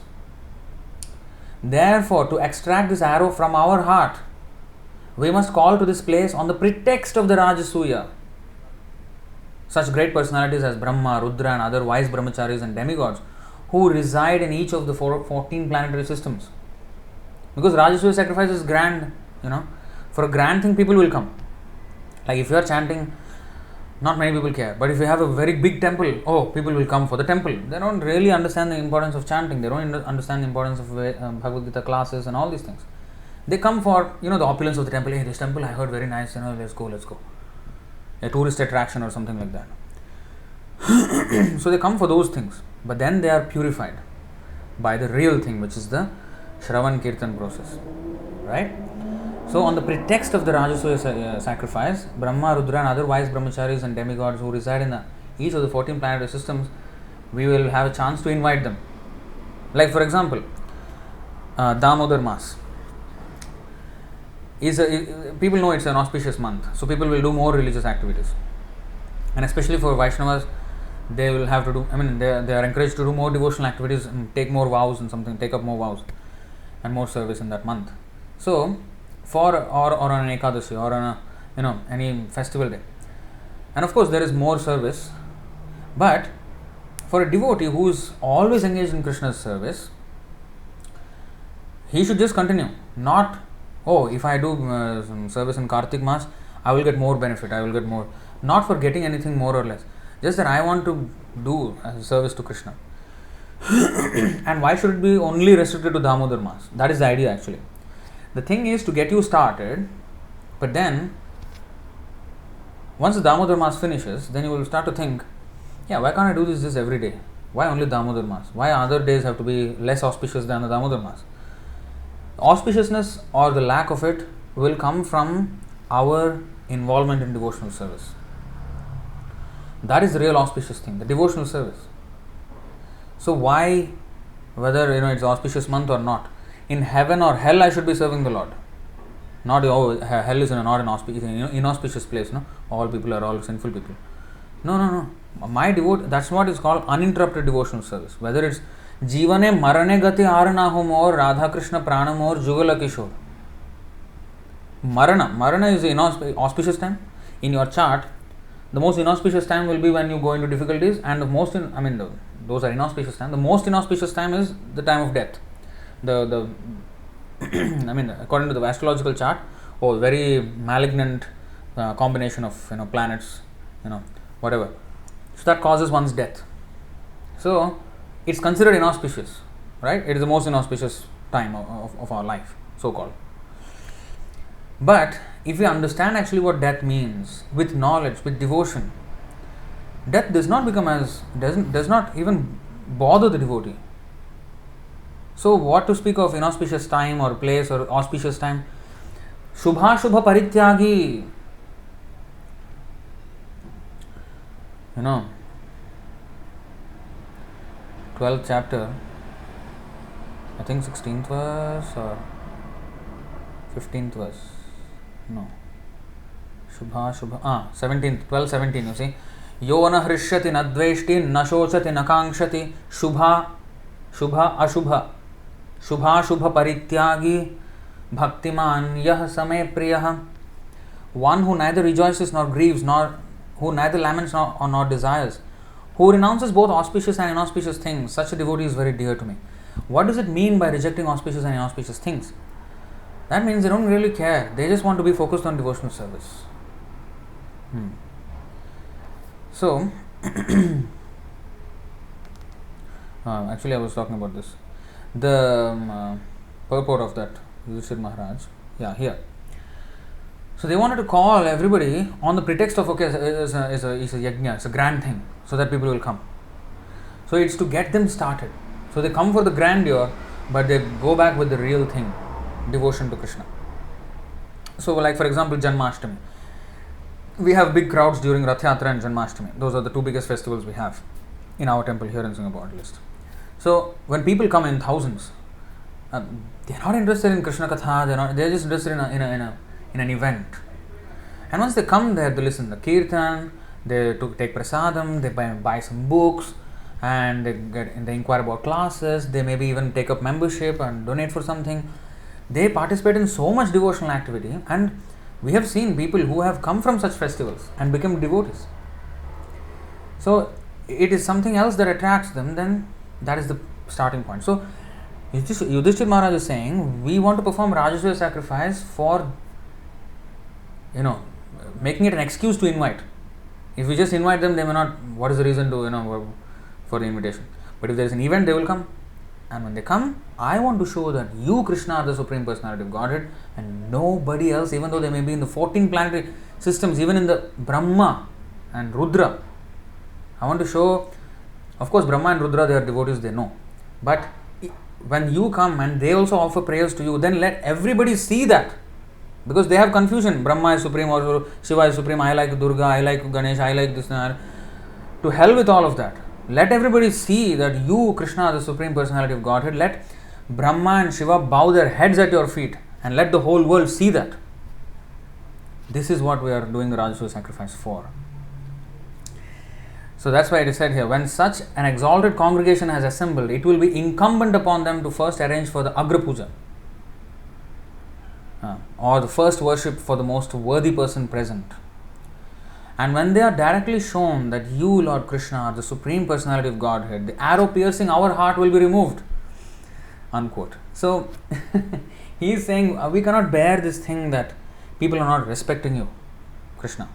S1: Therefore, to extract this arrow from our heart, we must call to this place on the pretext of the Rajasuya. Such great personalities as Brahma, Rudra and other wise brahmacharis and demigods who reside in each of the 14 planetary systems. Because Rajasuya sacrifice is grand, For a grand thing, people will come. Like if you are chanting, not many people care. But if you have a very big temple, people will come for the temple. They don't really understand the importance of chanting. They don't understand the importance of Bhagavad Gita classes and all these things. They come for, the opulence of the temple. Hey, this temple I heard very nice, let's go. A tourist attraction or something like that. So they come for those things. But then they are purified by the real thing, which is the Shravan Kirtan process. Right? So on the pretext of the Rajasuya sacrifice, Brahma, Rudra and other wise brahmacharis and demigods who reside in each of the 14 planetary systems, we will have a chance to invite them. Like for example, Damodar Mas. People know it's an auspicious month, so people will do more religious activities. And especially for Vaishnavas, they will have to do, they are encouraged to do more devotional activities and take more vows and take up more vows and more service in that month. So, or on an Ekadashi or on any festival day. And of course, there is more service. But for a devotee who is always engaged in Krishna's service, he should just continue. Not, if I do some service in Kartik Mas, I will get more benefit, I will get more. Not for getting anything more or less. Just that I want to do as a service to Krishna. And why should it be only restricted to Damodar Mas? That is the idea actually. The thing is to get you started, but then once the Damodar Mas finishes, then you will start to think, why can't I do this every day? Why only Damodar Mas? Why other days have to be less auspicious than the Damodar Mas? Auspiciousness or the lack of it will come from our involvement in devotional service. That is the real auspicious thing, the devotional service. So why, whether it's auspicious month or not, in heaven or hell I should be serving the Lord. Not hell is not an inauspicious place. No, all people are all sinful people. No. My that's what is called uninterrupted devotional service. Whether it's Jivane Marane Gati Aranahum or Radha Krishna Pranam or Jugala Kishore. Marana is the auspicious time. In your chart, the most inauspicious time will be when you go into difficulties, and those are inauspicious time. The most inauspicious time is the time of death. According to the astrological chart, very malignant combination of planets, whatever. So that causes one's death. So it's considered inauspicious, right? It is the most inauspicious time of our life, so called. But if we understand actually what death means with knowledge, with devotion, death does not even bother the devotee. So what to speak of inauspicious time or place or auspicious time? Shubha Parityagi. 12th chapter, I think 16th verse or 15th verse. No. Shubha. 17th, 12-17, you see. Yo na hrishyati na dveshti na shochati na kankshati shubha ashubha. Shubha parityagi bhaktiman yah same priyah. One who neither rejoices nor grieves, who neither laments nor desires, who renounces both auspicious and inauspicious things, such a devotee is very dear to me. What does it mean by rejecting auspicious and inauspicious things? That means they don't really care. They just want to be focused on devotional service. So, actually I was talking about this. The purport of that, Yudhishthira Maharaj. Here. So they wanted to call everybody on the pretext of, it's a yajna, it's a grand thing, so that people will come. So it's to get them started. So they come for the grandeur, but they go back with the real thing, devotion to Krishna. So like for example, Janmashtami. We have big crowds during Rath Yatra and Janmashtami. Those are the two biggest festivals we have in our temple here in Singapore at least. So when people come in thousands, they're not interested in Krishna Katha, they're just interested in an event. And once they come there, they listen to the Kirtan, they take prasadam, they buy some books, and they inquire about classes, they maybe even take up membership and donate for something. They participate in so much devotional activity, and we have seen people who have come from such festivals and become devotees. So it is something else that attracts them, then that is the starting point. So Yudhishthira Maharaj is saying, we want to perform Rajasuya sacrifice for, making it an excuse to invite. If we just invite them, they may not, what is the reason to, for the invitation? But if there is an event, they will come. And when they come, I want to show that you, Krishna, are the Supreme Personality of Godhead and nobody else, even though they may be in the 14 planetary systems, even in the Brahma and Rudra. I want to show, of course, Brahma and Rudra, they are devotees, they know. But when you come and they also offer prayers to you, then let everybody see that. Because they have confusion. Brahma is supreme or Shiva is supreme. I like Durga, I like Ganesh, I like this. To hell with all of that. Let everybody see that you, Krishna, are the Supreme Personality of Godhead. Let Brahma and Shiva bow their heads at your feet and let the whole world see that. This is what we are doing the Rajasuya sacrifice for. So that's why it is said here, when such an exalted congregation has assembled, it will be incumbent upon them to first arrange for the Agra Puja, or the first worship for the most worthy person present. And when they are directly shown that you, Lord Krishna, are the Supreme Personality of Godhead, the arrow piercing our heart will be removed. Unquote. So, he is saying, we cannot bear this thing that people are not respecting you, Krishna.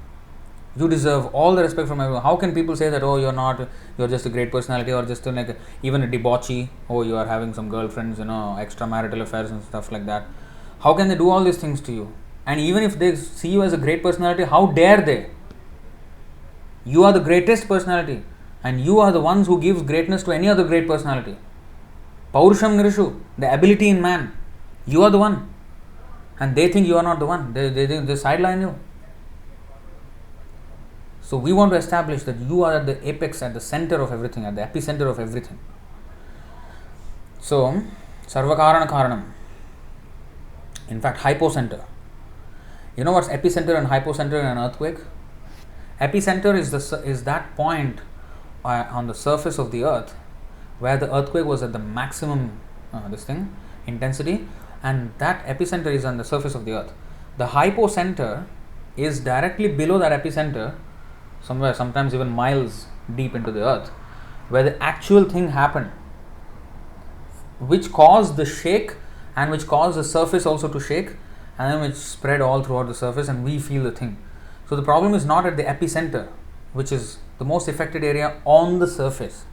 S1: You deserve all the respect from everyone. How can people say that, oh, you're just a great personality, or just even a debauchee, oh, you are having some girlfriends, extramarital affairs and stuff like that. How can they do all these things to you? And even if they see you as a great personality, how dare they? You are the greatest personality and you are the ones who gives greatness to any other great personality. Paurusham Nirishu, the ability in man. You are the one. And they think you are not the one. They sideline you. So we want to establish that you are at the apex, at the center of everything, at the epicenter of everything. So, Sarvakarana Karanam. In fact, hypocenter. You know what's epicenter and hypocenter in an earthquake? Epicenter is that point on the surface of the earth where the earthquake was at the maximum intensity, and that epicenter is on the surface of the earth. The hypocenter is directly below that epicenter, somewhere, sometimes even miles deep into the earth, where the actual thing happened, which caused the shake and which caused the surface also to shake, and then which spread all throughout the surface and we feel the thing. So the problem is not at the epicenter, which is the most affected area on the surface.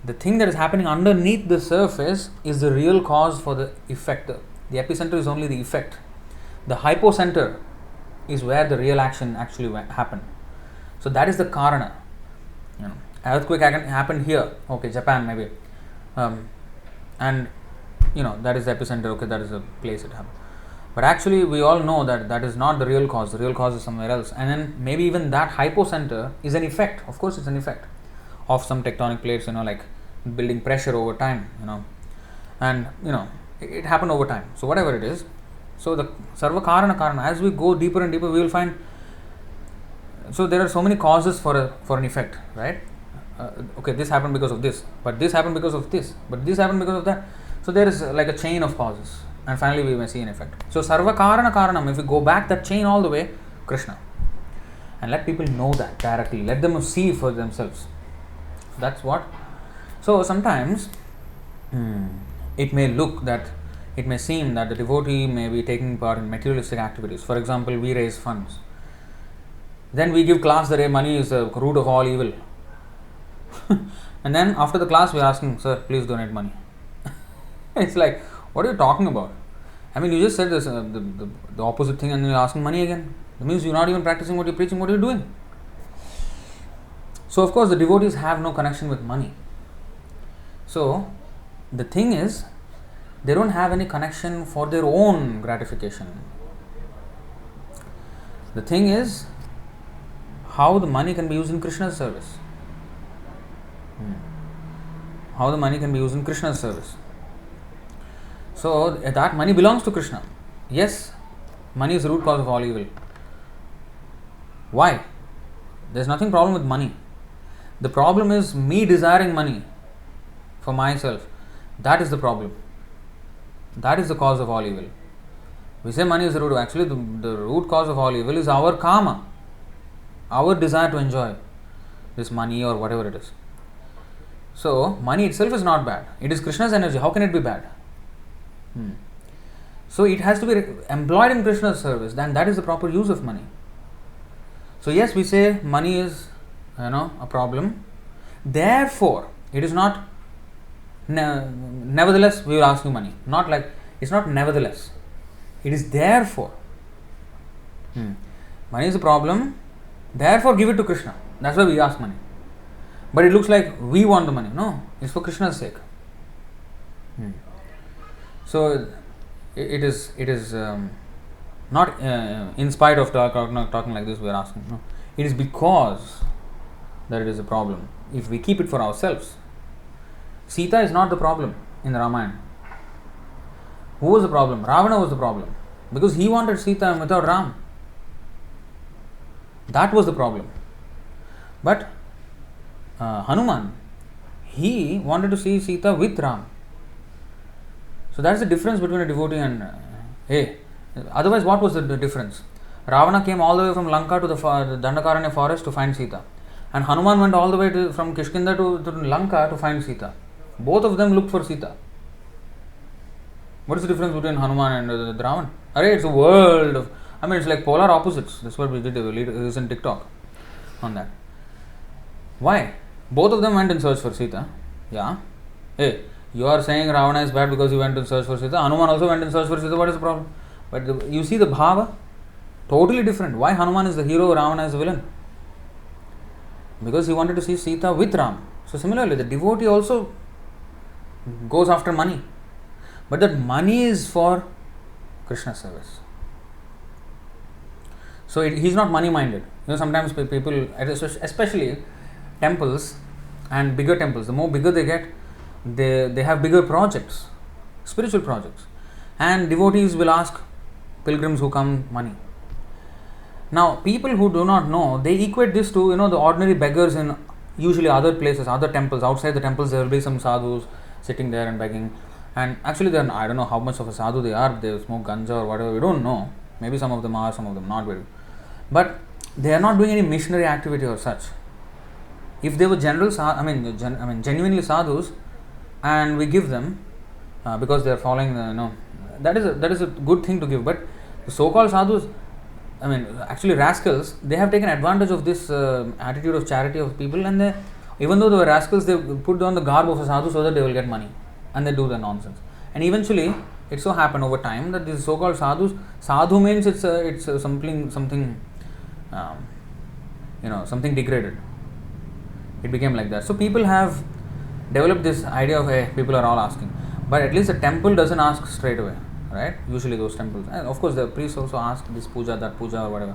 S1: The thing that is happening underneath the surface is the real cause for the effect. The epicenter is only the effect. The hypocenter is where the real action actually happened. So that is the Karana. Earthquake happened here, okay, Japan maybe, and that is the epicenter, okay, that is the place it happened. But actually, we all know that that is not the real cause. The real cause is somewhere else. And then maybe even that hypocenter is an effect. Of course, it's an effect of some tectonic plates, like building pressure over time, And, it happened over time. So, whatever it is. So, the Sarva Karana, as we go deeper and deeper, we will find. So, there are so many causes for an effect, right? Okay, this happened because of this. But this happened because of this. But this happened because of that. So, there is like a chain of causes. And finally we may see an effect. So Sarva Karana Karanam, if we go back that chain all the way, Krishna. And let people know that directly. Let them see for themselves. So that's what. So sometimes it may seem that the devotee may be taking part in materialistic activities. For example, we raise funds. Then we give class that money is the root of all evil. And then after the class we are asking, sir, please donate money. It's like, what are you talking about? I mean, you just said this, the opposite thing, and then you're asking money again. That means you're not even practicing what you're preaching. What are you doing? So, of course, the devotees have no connection with money. So, the thing is, they don't have any connection for their own gratification. The thing is, how the money can be used in Krishna's service. How the money can be used in Krishna's service. So that money belongs to Krishna. Yes, money is the root cause of all evil. Why? There's nothing problem with money. The problem is me desiring money for myself. That is the problem. That is the cause of all evil. We say money is the root. Actually, the root cause of all evil is our karma, our desire to enjoy this money or whatever it is. So, money itself is not bad. It is Krishna's energy. How can it be bad? So, it has to be employed in Krishna's service. Then that is the proper use of money. So, yes, we say money is, a problem. Therefore, it is not, nevertheless, we will ask you money. Not like, it's not nevertheless. It is therefore. Money is a problem. Therefore, give it to Krishna. That's why we ask money. But it looks like we want the money. No, it's for Krishna's sake. So, it is not in spite of talking like this we are asking. No, it is because that it is a problem. If we keep it for ourselves, Sita is not the problem in the Ramayana. Who was the problem? Ravana was the problem because he wanted Sita without Ram. That was the problem. But Hanuman, he wanted to see Sita with Ram. So that's the difference between a devotee and otherwise what was the difference? Ravana came all the way from Lanka to the Dandakaranya forest to find Sita, and Hanuman went all the way from Kishkinda to Lanka to find Sita. Both of them looked for Sita. What is the difference between Hanuman and Ravan? It's a world of, it's like polar opposites. That's what we did a recent TikTok on that. Why? Both of them went in search for Sita. Yeah. You are saying Ravana is bad because he went in search for Sita. Hanuman also went in search for Sita. What is the problem? But you see the Bhāva? Totally different. Why Hanuman is the hero, Ravana is the villain? Because he wanted to see Sita with Ram. So similarly, the devotee also goes after money. But that money is for Krishna's service. So he's not money-minded. Sometimes people, especially temples and bigger temples, the more bigger they get, they have bigger projects, spiritual projects. And devotees will ask pilgrims who come money. Now, people who do not know, they equate this to, the ordinary beggars in usually other places, other temples. Outside the temples, there will be some sadhus sitting there and begging. And actually, I don't know how much of a sadhu they are. They smoke Gaṅgā or whatever. We don't know. Maybe some of them are, some of them not very. But they are not doing any missionary activity or such. If they were genuinely sadhus, and we give them because they are following that is a good thing to give. But the so-called sadhus, actually rascals, they have taken advantage of this attitude of charity of people, and even though they were rascals, they put on the garb of a sadhu so that they will get money, and they do the nonsense. And eventually, it so happened over time that these so-called sadhus, sadhu means it's something something degraded. It became like that. So people have developed this idea of people are all asking, but at least the temple doesn't ask straight away, right? Usually those temples, and of course the priests also ask this puja, that puja, or whatever.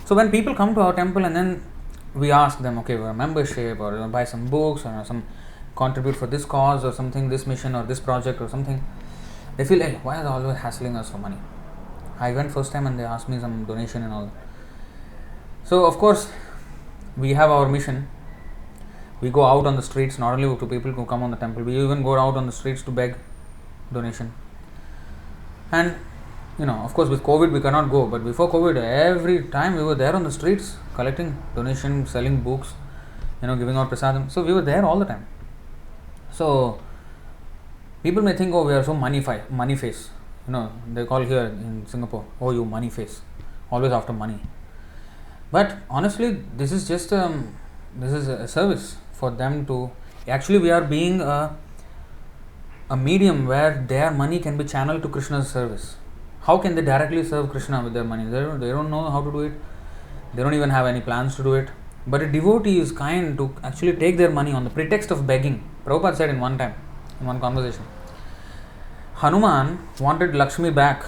S1: So when people come to our temple and then we ask them, okay, for a membership or buy some books or some contribute for this cause or something, this mission or this project or something, they feel, why are they always hassling us for money? I went first time and they asked me some donation and all. So of course we have our mission. We go out on the streets, not only to people who come on the temple, we even go out on the streets to beg donation. And of course with COVID we cannot go, but before COVID every time we were there on the streets collecting donation, selling books, giving out prasadam. So we were there all the time. So people may think, we are so money face. They call here in Singapore, you money face, always after money. But honestly, this is just this is a service for them to, actually we are being a medium where their money can be channeled to Krishna's service. How can they directly serve Krishna with their money? They don't know how to do it. They don't even have any plans to do it. But a devotee is kind to actually take their money on the pretext of begging. Prabhupada said in one conversation, Hanuman wanted Lakshmi back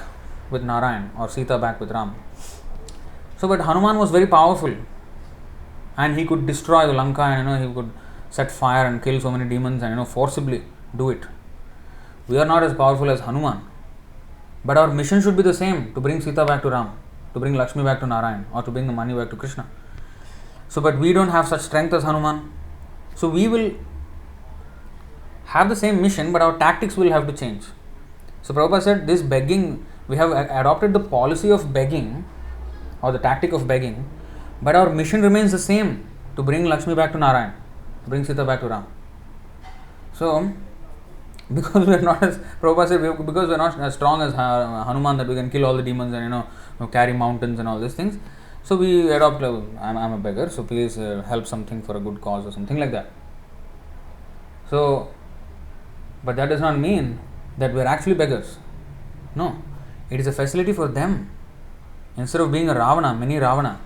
S1: with Narayan or Sita back with Ram. But Hanuman was very powerful and he could destroy Lanka and he could set fire and kill so many demons and forcibly do it. We are not as powerful as Hanuman, but our mission should be the same, to bring Sita back to Ram, to bring Lakshmi back to Narayan, or to bring the money back to Krishna. But we don't have such strength as Hanuman. So we will have the same mission, but our tactics will have to change. So Prabhupada said, this begging, we have adopted the policy of begging or the tactic of begging, but our mission remains the same, to bring Lakshmi back to Narayan, to bring Sita back to Ram. So, because we are not as Prabhupada said, because we are not as strong as Hanuman that we can kill all the demons and carry mountains and all these things, so we adopt I'm a beggar, so please help something for a good cause or something like that. So, but that does not mean that we are actually beggars. No, it is a facility for them. Instead of being a Ravana, mini Ravana,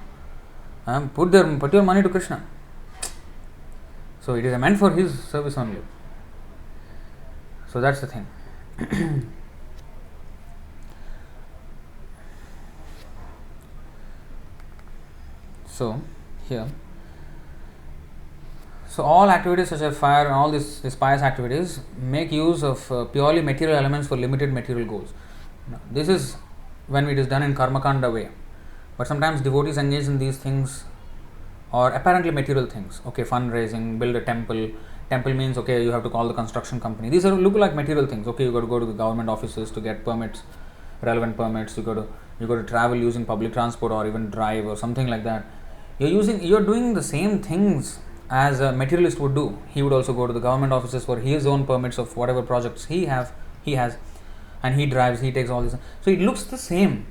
S1: put your money to Krishna. So it is meant for his service only. So that's the thing. So here, so all activities such as fire and all these pious activities make use of purely material elements for limited material goals. Now, this is when it is done in karmakanda way. But sometimes devotees engage in these things or apparently material things. Okay, fundraising, build a temple. Temple means, okay, you have to call the construction company. These look like material things. Okay, you got to go to the government offices to get permits, relevant permits. You got to travel using public transport or even drive or something like that. You're doing the same things as a materialist would do. He would also go to the government offices for his own permits of whatever projects he has, and he drives, he takes all this. So it looks the same,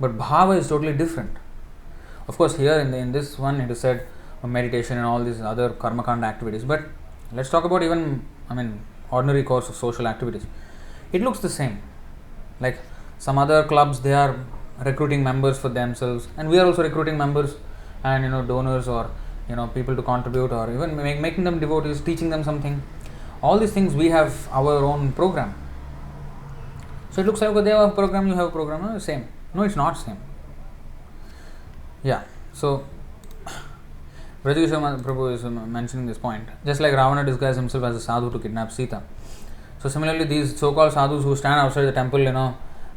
S1: but Bhāva is totally different. Of course, here in this one it is said meditation and all these other karmakanda activities, but let's talk about even ordinary course of social activities. It looks the same. Like some other clubs, they are recruiting members for themselves, and we are also recruiting members and donors or people to contribute, or even making them devotees, teaching them something. All these things, we have our own program. So it looks like, they have a program, you have a program. No, same. No, it's not same. Yeah. So Brajageshwar Prabhu is mentioning this point. Just like Ravana disguised himself as a sadhu to kidnap Sita. So similarly, these so-called sadhus who stand outside the temple,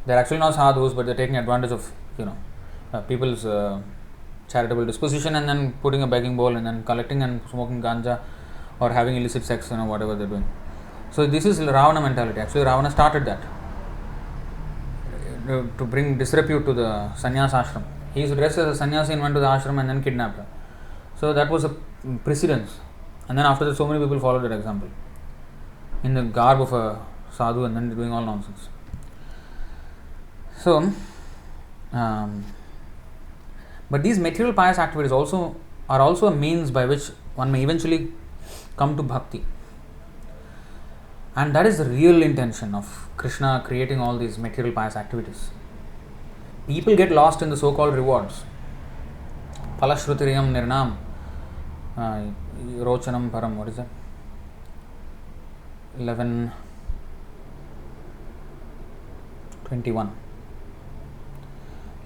S1: they're actually not sadhus, but they're taking advantage of people's charitable disposition, and then putting a begging bowl, and then collecting and smoking ganja or having illicit sex, whatever they're doing. So this is Ravana mentality. Actually, Ravana started that to bring disrepute to the sannyas ashram. He is dressed as a sannyasi and went to the ashram and then kidnapped her. So that was a precedence. And then after that, so many people followed that example in the garb of a sadhu and then doing all nonsense. So, but these material pious activities are also a means by which one may eventually come to bhakti. And that is the real intention of Krishna creating all these material pious activities. People get lost in the so-called rewards. Phalashrutiriyam nirnam rochanam param. What is that? 11:21.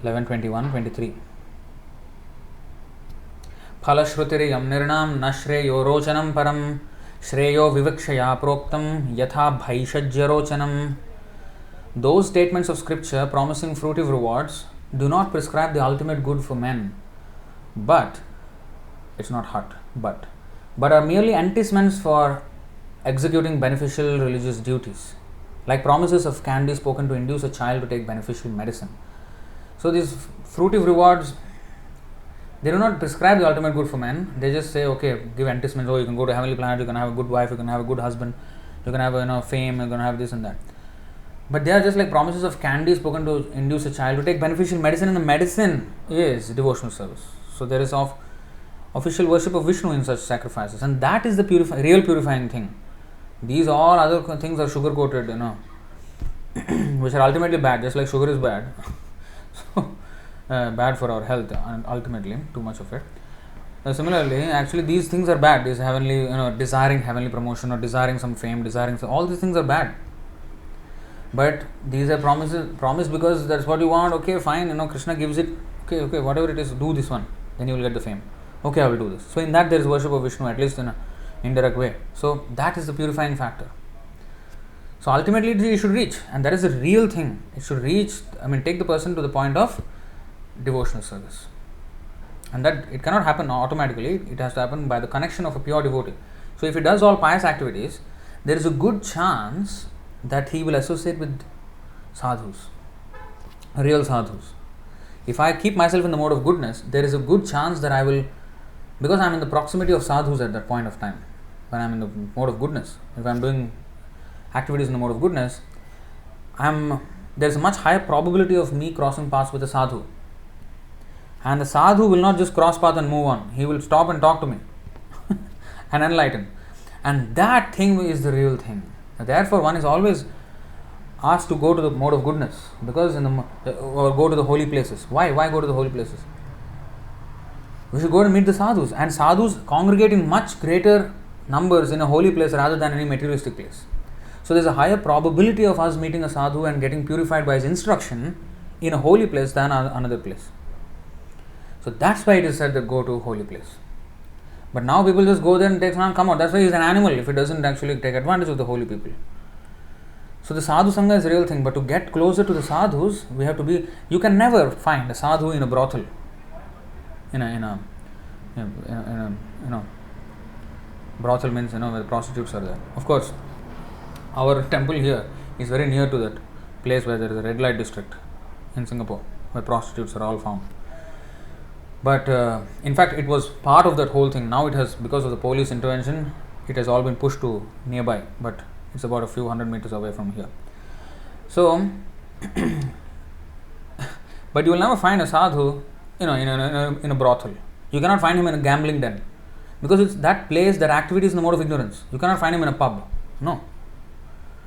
S1: 11:21-23. Phalashrutiriyam nirnam nashreyo rochanam param shreyo vivakshaya proktam yatha bhaishajya rochanam. Those statements of scripture promising fruitive rewards do not prescribe the ultimate good for men, but it's not but are merely enticements for executing beneficial religious duties, like promises of candy spoken to induce a child to take beneficial medicine. So these fruitive rewards, they do not prescribe the ultimate good for men. They just say, okay, give enticements. Oh, you can go to heavenly planet, you can have a good wife, you can have a good husband, you can have fame, you're going to have this and that. But they are just like promises of candy spoken to induce a child to take beneficial medicine, and the medicine is devotional service. So there is official worship of Vishnu in such sacrifices, and that is the real purifying thing. These all other things are sugar coated, which are ultimately bad, just like sugar is bad. So bad for our health, and ultimately too much of it. Similarly, actually these things are bad. These heavenly, desiring heavenly promotion or desiring some fame, all these things are bad. But these are promised because that's what you want. Okay, fine, Krishna gives it. Okay, whatever it is, do this one, then you will get the fame. Okay, I will do this. So in that there is worship of Vishnu, at least in an indirect way. So that is the purifying factor. So ultimately it should reach, and that is the real thing. It should reach, take the person to the point of devotional service. And that it cannot happen automatically. It has to happen by the connection of a pure devotee. So if he does all pious activities, there is a good chance that he will associate with sadhus, real sadhus. If I keep myself in the mode of goodness, there is a good chance that I will, because I am in the proximity of sadhus at that point of time, when I'm in the mode of goodness, if I'm doing activities in the mode of goodness, there's a much higher probability of me crossing paths with a sadhu. And the sadhu will not just cross path and move on. He will stop and talk to me and enlighten. And that thing is the real thing. Therefore, one is always asked to go to the mode of goodness, because or go to the holy places. Why? Why go to the holy places? We should go and meet the sadhus. And sadhus congregate in much greater numbers in a holy place rather than any materialistic place. So there's a higher probability of us meeting a sadhu and getting purified by his instruction in a holy place than another place. So that's why it is said that go to a holy place. But now people just go there and take snan, come out. That's why he's an animal if he doesn't actually take advantage of the holy people. So the sadhu sangha is a real thing. But to get closer to the sadhus, we have to be. You can never find a sadhu in a brothel. Brothel means where prostitutes are there. Of course, our temple here is very near to that place where there is a red light district in Singapore, where prostitutes are all found. But in fact, it was part of that whole thing. Now it has, because of the police intervention, it has all been pushed to nearby. But it's about a few hundred meters away from here. So, but you will never find a sadhu, in a brothel. You cannot find him in a gambling den, because it's that place, that activity is in the mode of ignorance. You cannot find him in a pub. No.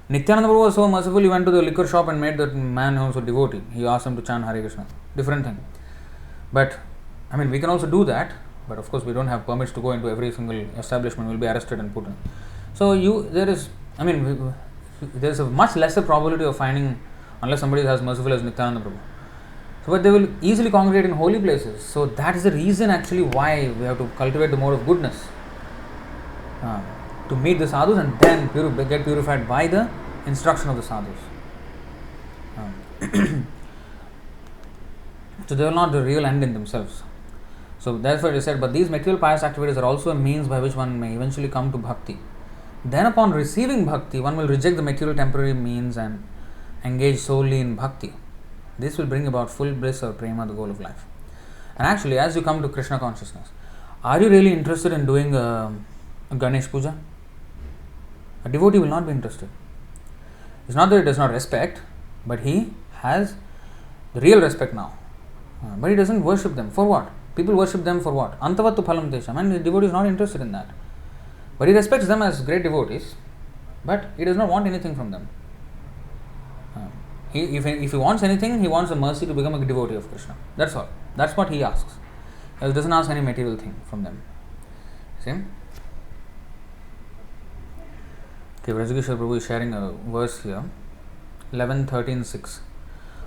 S1: Nityananda Prabhu was so merciful, he went to the liquor shop and made that man also devotee. He asked him to chant Hare Krishna. Different thing. But, we can also do that, but of course we don't have permits to go into every single establishment. We'll be arrested and put in. So there's a much lesser probability of finding, unless somebody is as merciful as Nityananda Prabhu. So, but they will easily congregate in holy places. So that is the reason actually why we have to cultivate the mode of goodness. To meet the sadhus and then get purified by the instruction of the sadhus. So they are not the real end in themselves. So therefore it is said, but these material pious activities are also a means by which one may eventually come to bhakti. Then upon receiving bhakti, one will reject the material temporary means and engage solely in bhakti. This will bring about full bliss or prema, the goal of life. And actually, as you come to Krishna consciousness, are you really interested in doing a Ganesh Puja? A devotee will not be interested. It's not that he does not respect, but he has the real respect now. But he doesn't worship them. For what? People worship them for what? Antavattu phalam tesham. And the devotee is not interested in that. But he respects them as great devotees, but he does not want anything from them. If he wants anything, he wants a mercy to become a devotee of Krishna. That's all. That's what he asks. He doesn't ask any material thing from them. See? Okay, Vrajageshwar Prabhu is sharing a verse here. 11:13:6.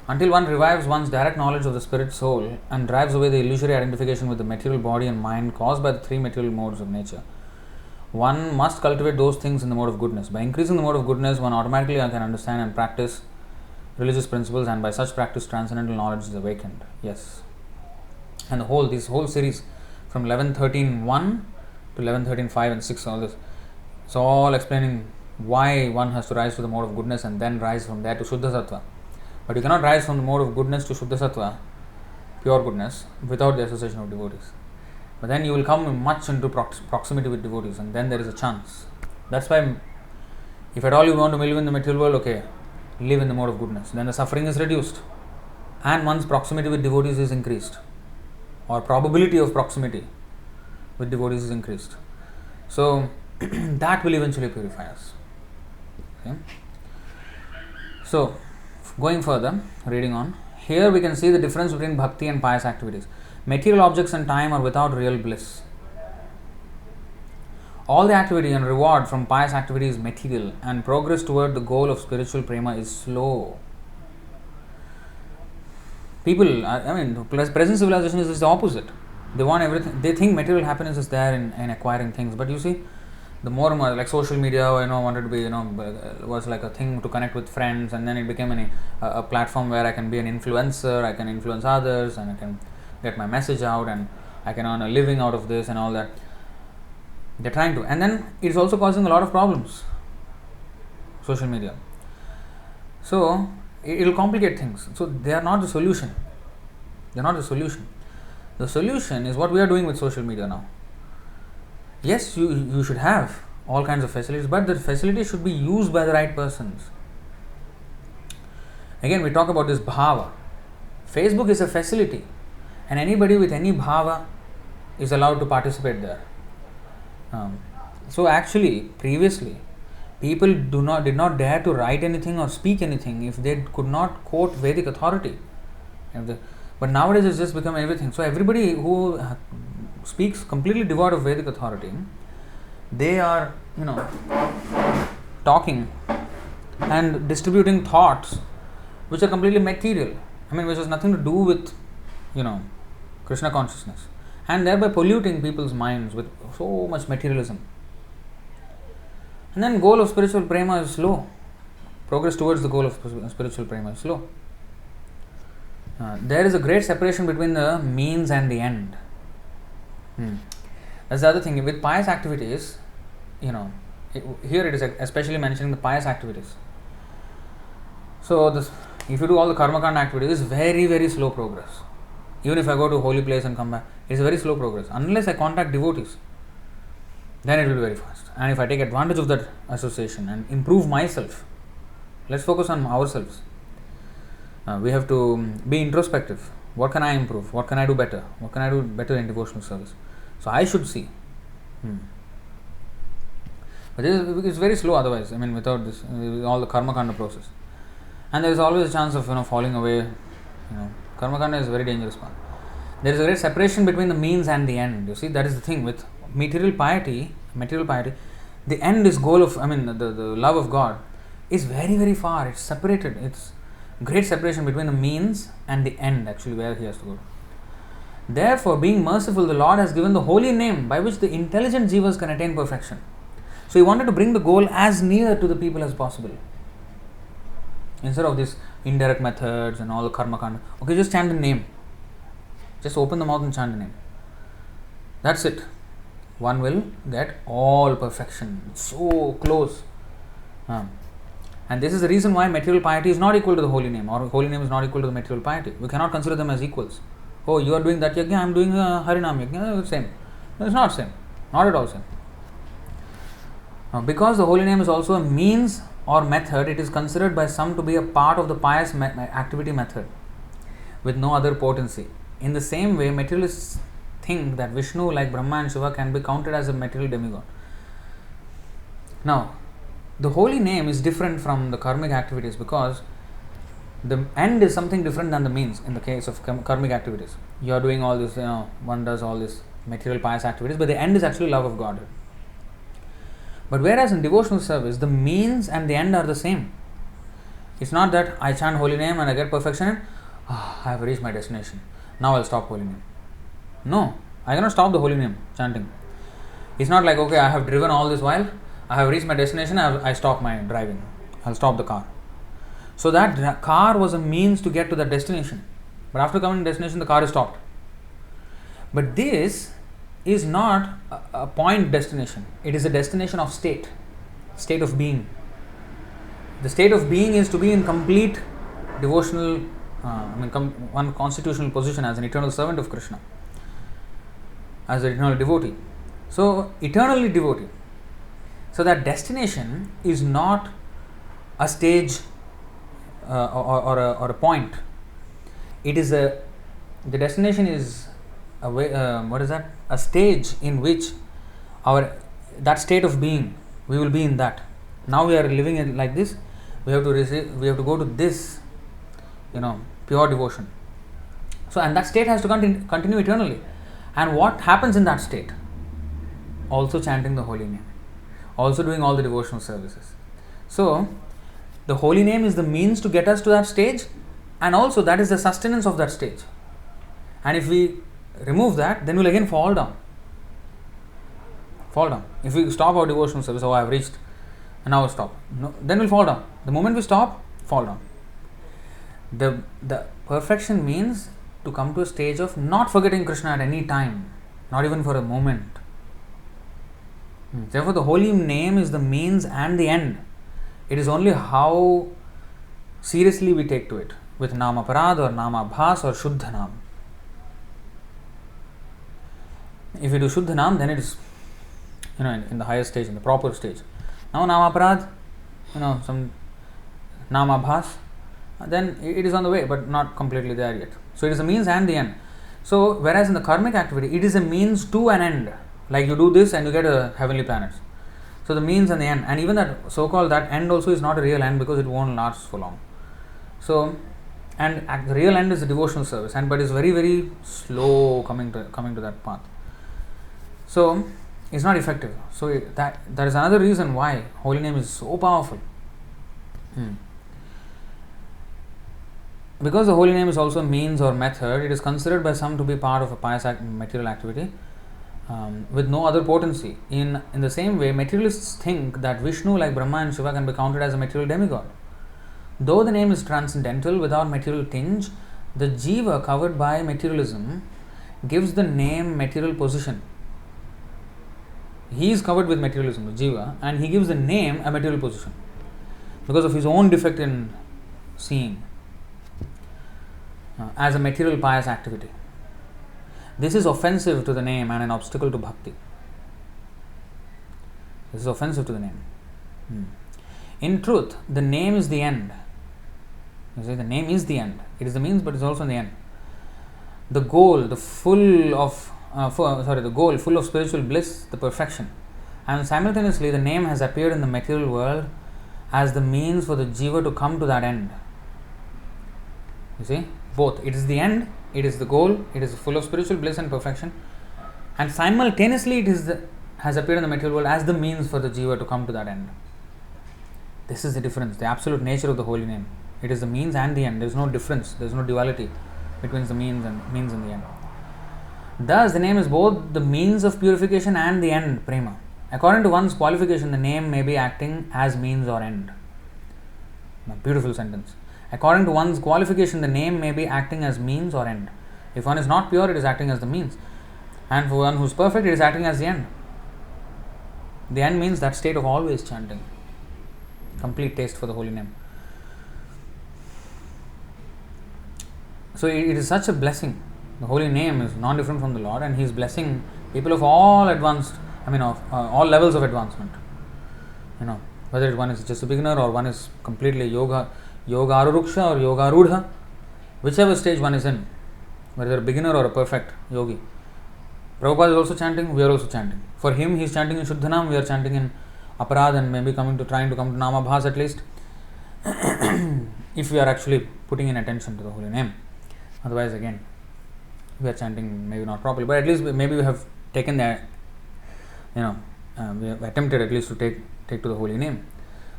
S1: Until one revives one's direct knowledge of the spirit soul and drives away the illusory identification with the material body and mind caused by the three material modes of nature, one must cultivate those things in the mode of goodness. By increasing the mode of goodness, one automatically can understand and practice religious principles, and by such practice transcendental knowledge is awakened. Yes. And this whole series from 11:13:1 to 11:13:5 and 6, all this, it's all explaining why one has to rise to the mode of goodness and then rise from there to Shuddha Sattva. But you cannot rise from the mode of goodness to Shuddha Sattva, pure goodness, without the association of devotees. But then you will come much into proximity with devotees, and then there is a chance. That's why, if at all you want to live in the material world, okay, live in the mode of goodness. Then the suffering is reduced, and one's proximity with devotees is increased, or probability of proximity with devotees is increased. So that will eventually purify us. Okay? So, going further, reading on, here we can see the difference between bhakti and pious activities. Material objects and time are without real bliss. All the activity and reward from pious activity is material, and progress toward the goal of spiritual prema is slow. People, present civilization is the opposite. They want everything. They think material happiness is there in acquiring things. But you see, the more and more, like social media, wanted to be, was like a thing to connect with friends, and then it became a platform where I can be an influencer, I can influence others, and I can get my message out, and I can earn a living out of this and all that. They're trying to, and then it's also causing a lot of problems. Social media. So it will complicate things. So they are not the solution. They're not the solution. The solution is what we are doing with social media now. Yes, you should have all kinds of facilities, but the facilities should be used by the right persons. Again, we talk about this Bhāva. Facebook is a facility, and anybody with any Bhāva is allowed to participate there. So actually, previously, people did not dare to write anything or speak anything if they could not quote Vedic authority. But nowadays it's just become everything. So everybody who speaks completely devoid of Vedic authority, they are, talking and distributing thoughts which are completely material. Which has nothing to do with, Krishna consciousness, and thereby polluting people's minds with so much materialism. And then goal of spiritual prema is slow. Progress towards the goal of spiritual prema is slow. There is a great separation between the means and the end. That's the other thing. With pious activities, here it is especially mentioning the pious activities. So if you do all the karmakanda activities, it's very, very slow progress. Even if I go to a holy place and come back, it's very slow progress. Unless I contact devotees, then it will be very fast. And if I take advantage of that association and improve myself, let's focus on ourselves. We have to be introspective. What can I improve? What can I do better? What can I do better in devotional service? So I should see. But it's very slow otherwise. Without this, all the karmakanda process. And there is always a chance of falling away. Karmakanda is a very dangerous one. There is a great separation between the means and the end. You see, that is the thing with material piety. The end is goal of, the love of God is very, very far. It's separated. It's great separation between the means and the end, actually, where he has to go. Therefore, being merciful, the Lord has given the holy name by which the intelligent jivas can attain perfection. So he wanted to bring the goal as near to the people as possible. Instead of these indirect methods and all the karma kanda. Okay, just chant the name. Just open the mouth and chant the name. That's it. One will get all perfection. It's so close. And this is the reason why material piety is not equal to the holy name, or holy name is not equal to the material piety. We cannot consider them as equals. Oh, you are doing that yajna, I am doing Harināma yajna, same. No, it's not same. Not at all same. Because the holy name is also a means or method, it is considered by some to be a part of the pious activity method with no other potency. In the same way, materialists think that Vishnu, like Brahma and Shiva, can be counted as a material demigod. Now, the holy name is different from the karmic activities because the end is something different than the means in the case of karmic activities. You are doing all this, one does all this material pious activities, but the end is actually love of God. But whereas in devotional service, the means and the end are the same. It's not that I chant holy name and I get perfection and I have reached my destination. Now I'll stop holy name. No, I cannot stop the holy name chanting. It's not like, okay, I have driven all this while, I have reached my destination, I stop my driving. I'll stop the car. So that car was a means to get to that destination. But after coming to destination, the car is stopped. But this is not a point destination. It is a destination of state of being. The state of being is to be in complete devotional, one constitutional position as an eternal servant of Krishna, as an eternal devotee. So, eternally devotee. So, that destination is not a stage or a point. It is the destination is a way, a stage in which that state of being, we will be in that. Now we are living it like this. We have to go to this, pure devotion. So, and that state has to continue eternally. And what happens in that state? Also chanting the holy name, also doing all the devotional services. So, the holy name is the means to get us to that stage, and also that is the sustenance of that stage. And if we remove that, then we'll again fall down. If we stop our devotional service, I have reached, and now we'll stop. No, then we'll fall down. The moment we stop, fall down. The perfection means to come to a stage of not forgetting Krishna at any time, not even for a moment. Therefore, the holy name is the means and the end. It is only how seriously we take to it, with Nama Parad or Nama Bhas or Shuddha Nam. If we do Shuddha Nam, then it is in the highest stage, in the proper stage. Now Namaprad, some Namabhas, then it is on the way, but not completely there yet. So it is a means and the end. So whereas in the karmic activity, it is a means to an end. Like you do this and you get a heavenly planets. So the means and the end, and even that so-called that end also is not a real end because it won't last for long. So, and the real end is the devotional service, but it's very, very slow coming to that path. So it's not effective. So that is another reason why holy name is so powerful. Because the holy name is also a means or method, it is considered by some to be part of a pious material activity with no other potency. In the same way, materialists think that Vishnu, like Brahma and Shiva, can be counted as a material demigod. Though the name is transcendental without material tinge, the jiva covered by materialism gives the name material position. He is covered with materialism, the jiva, and he gives the name a material position because of his own defect in seeing as a material pious activity. This is offensive to the name and an obstacle to bhakti. This is offensive to the name. In truth, the name is the end. You see, the name is the end. It is the means, but it is also the end. The goal, full of spiritual bliss, the perfection. And simultaneously, the name has appeared in the material world as the means for the jiva to come to that end. You see, both. It is the end, it is the goal, it is full of spiritual bliss and perfection, and simultaneously it has appeared in the material world as the means for the jiva to come to that end. This is the difference, the absolute nature of the holy name. It is the means and the end. There is no difference, there is no duality between the means and the end. Thus, the name is both the means of purification and the end, prema. According to one's qualification, the name may be acting as means or end. A beautiful sentence. According to one's qualification, the name may be acting as means or end. If one is not pure, it is acting as the means. And for one who is perfect, it is acting as the end. The end means that state of always chanting. Complete taste for the holy name. So it is such a blessing. The holy name is non-different from the Lord, and He is blessing people of all all levels of advancement. Whether one is just a beginner or one is completely yoga aruruksha or yoga arudha, whichever stage one is in, whether a beginner or a perfect yogi. Prabhupada is also chanting, we are also chanting. For him, he is chanting in Shuddhanam, we are chanting in Aparad, and maybe trying to come to Namabhas at least, if we are actually putting in attention to the holy name. Otherwise, again, we are chanting maybe not properly, but at least maybe we have taken that, we have attempted at least to take to the holy name.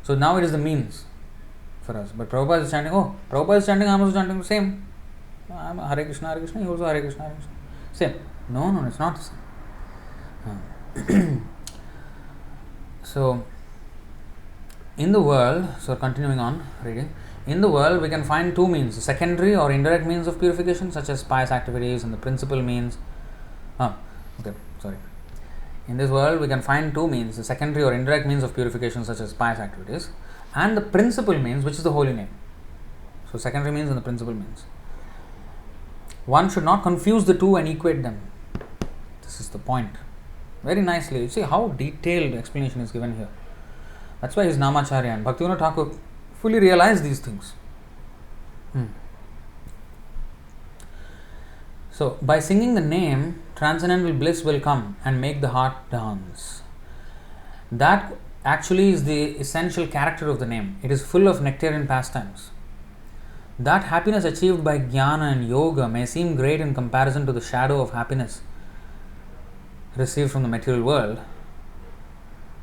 S1: So now it is the means for us. But Prabhupada is chanting, Prabhupada is chanting, I am also chanting the same. I am Hare Krishna, he also Hare Krishna, Hare Krishna. Same. No, it's not the same. So, in the world, continuing on reading, in the world we can find two means, secondary or indirect means of purification, such as pious activities, and the principal means. In this world we can find two means, the secondary or indirect means of purification, such as pious activities, and the principal means, which is the holy name. So, secondary means and the principal means. One should not confuse the two and equate them. This is the point. Very nicely. You see how detailed explanation is given here. That's why he is Namacharya, and Bhaktivinoda Thakur fully realized these things. So, by singing the name, transcendental bliss will come and make the heart dance. That actually is the essential character of the name. It is full of nectarian pastimes. That happiness achieved by jnana and yoga may seem great in comparison to the shadow of happiness received from the material world,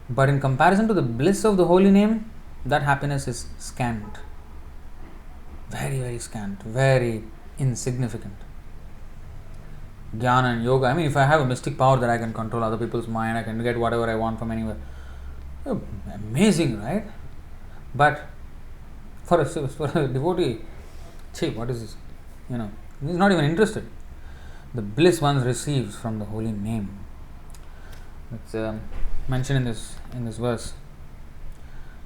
S1: but in comparison to the bliss of the holy name, that happiness is scant. Very, very scant, very insignificant. Jnana and yoga, if I have a mystic power that I can control other people's mind, I can get whatever I want from anywhere. Amazing, right? But for a devotee, what is this? He's not even interested. The bliss one receives from the holy name. It's mentioned in this verse.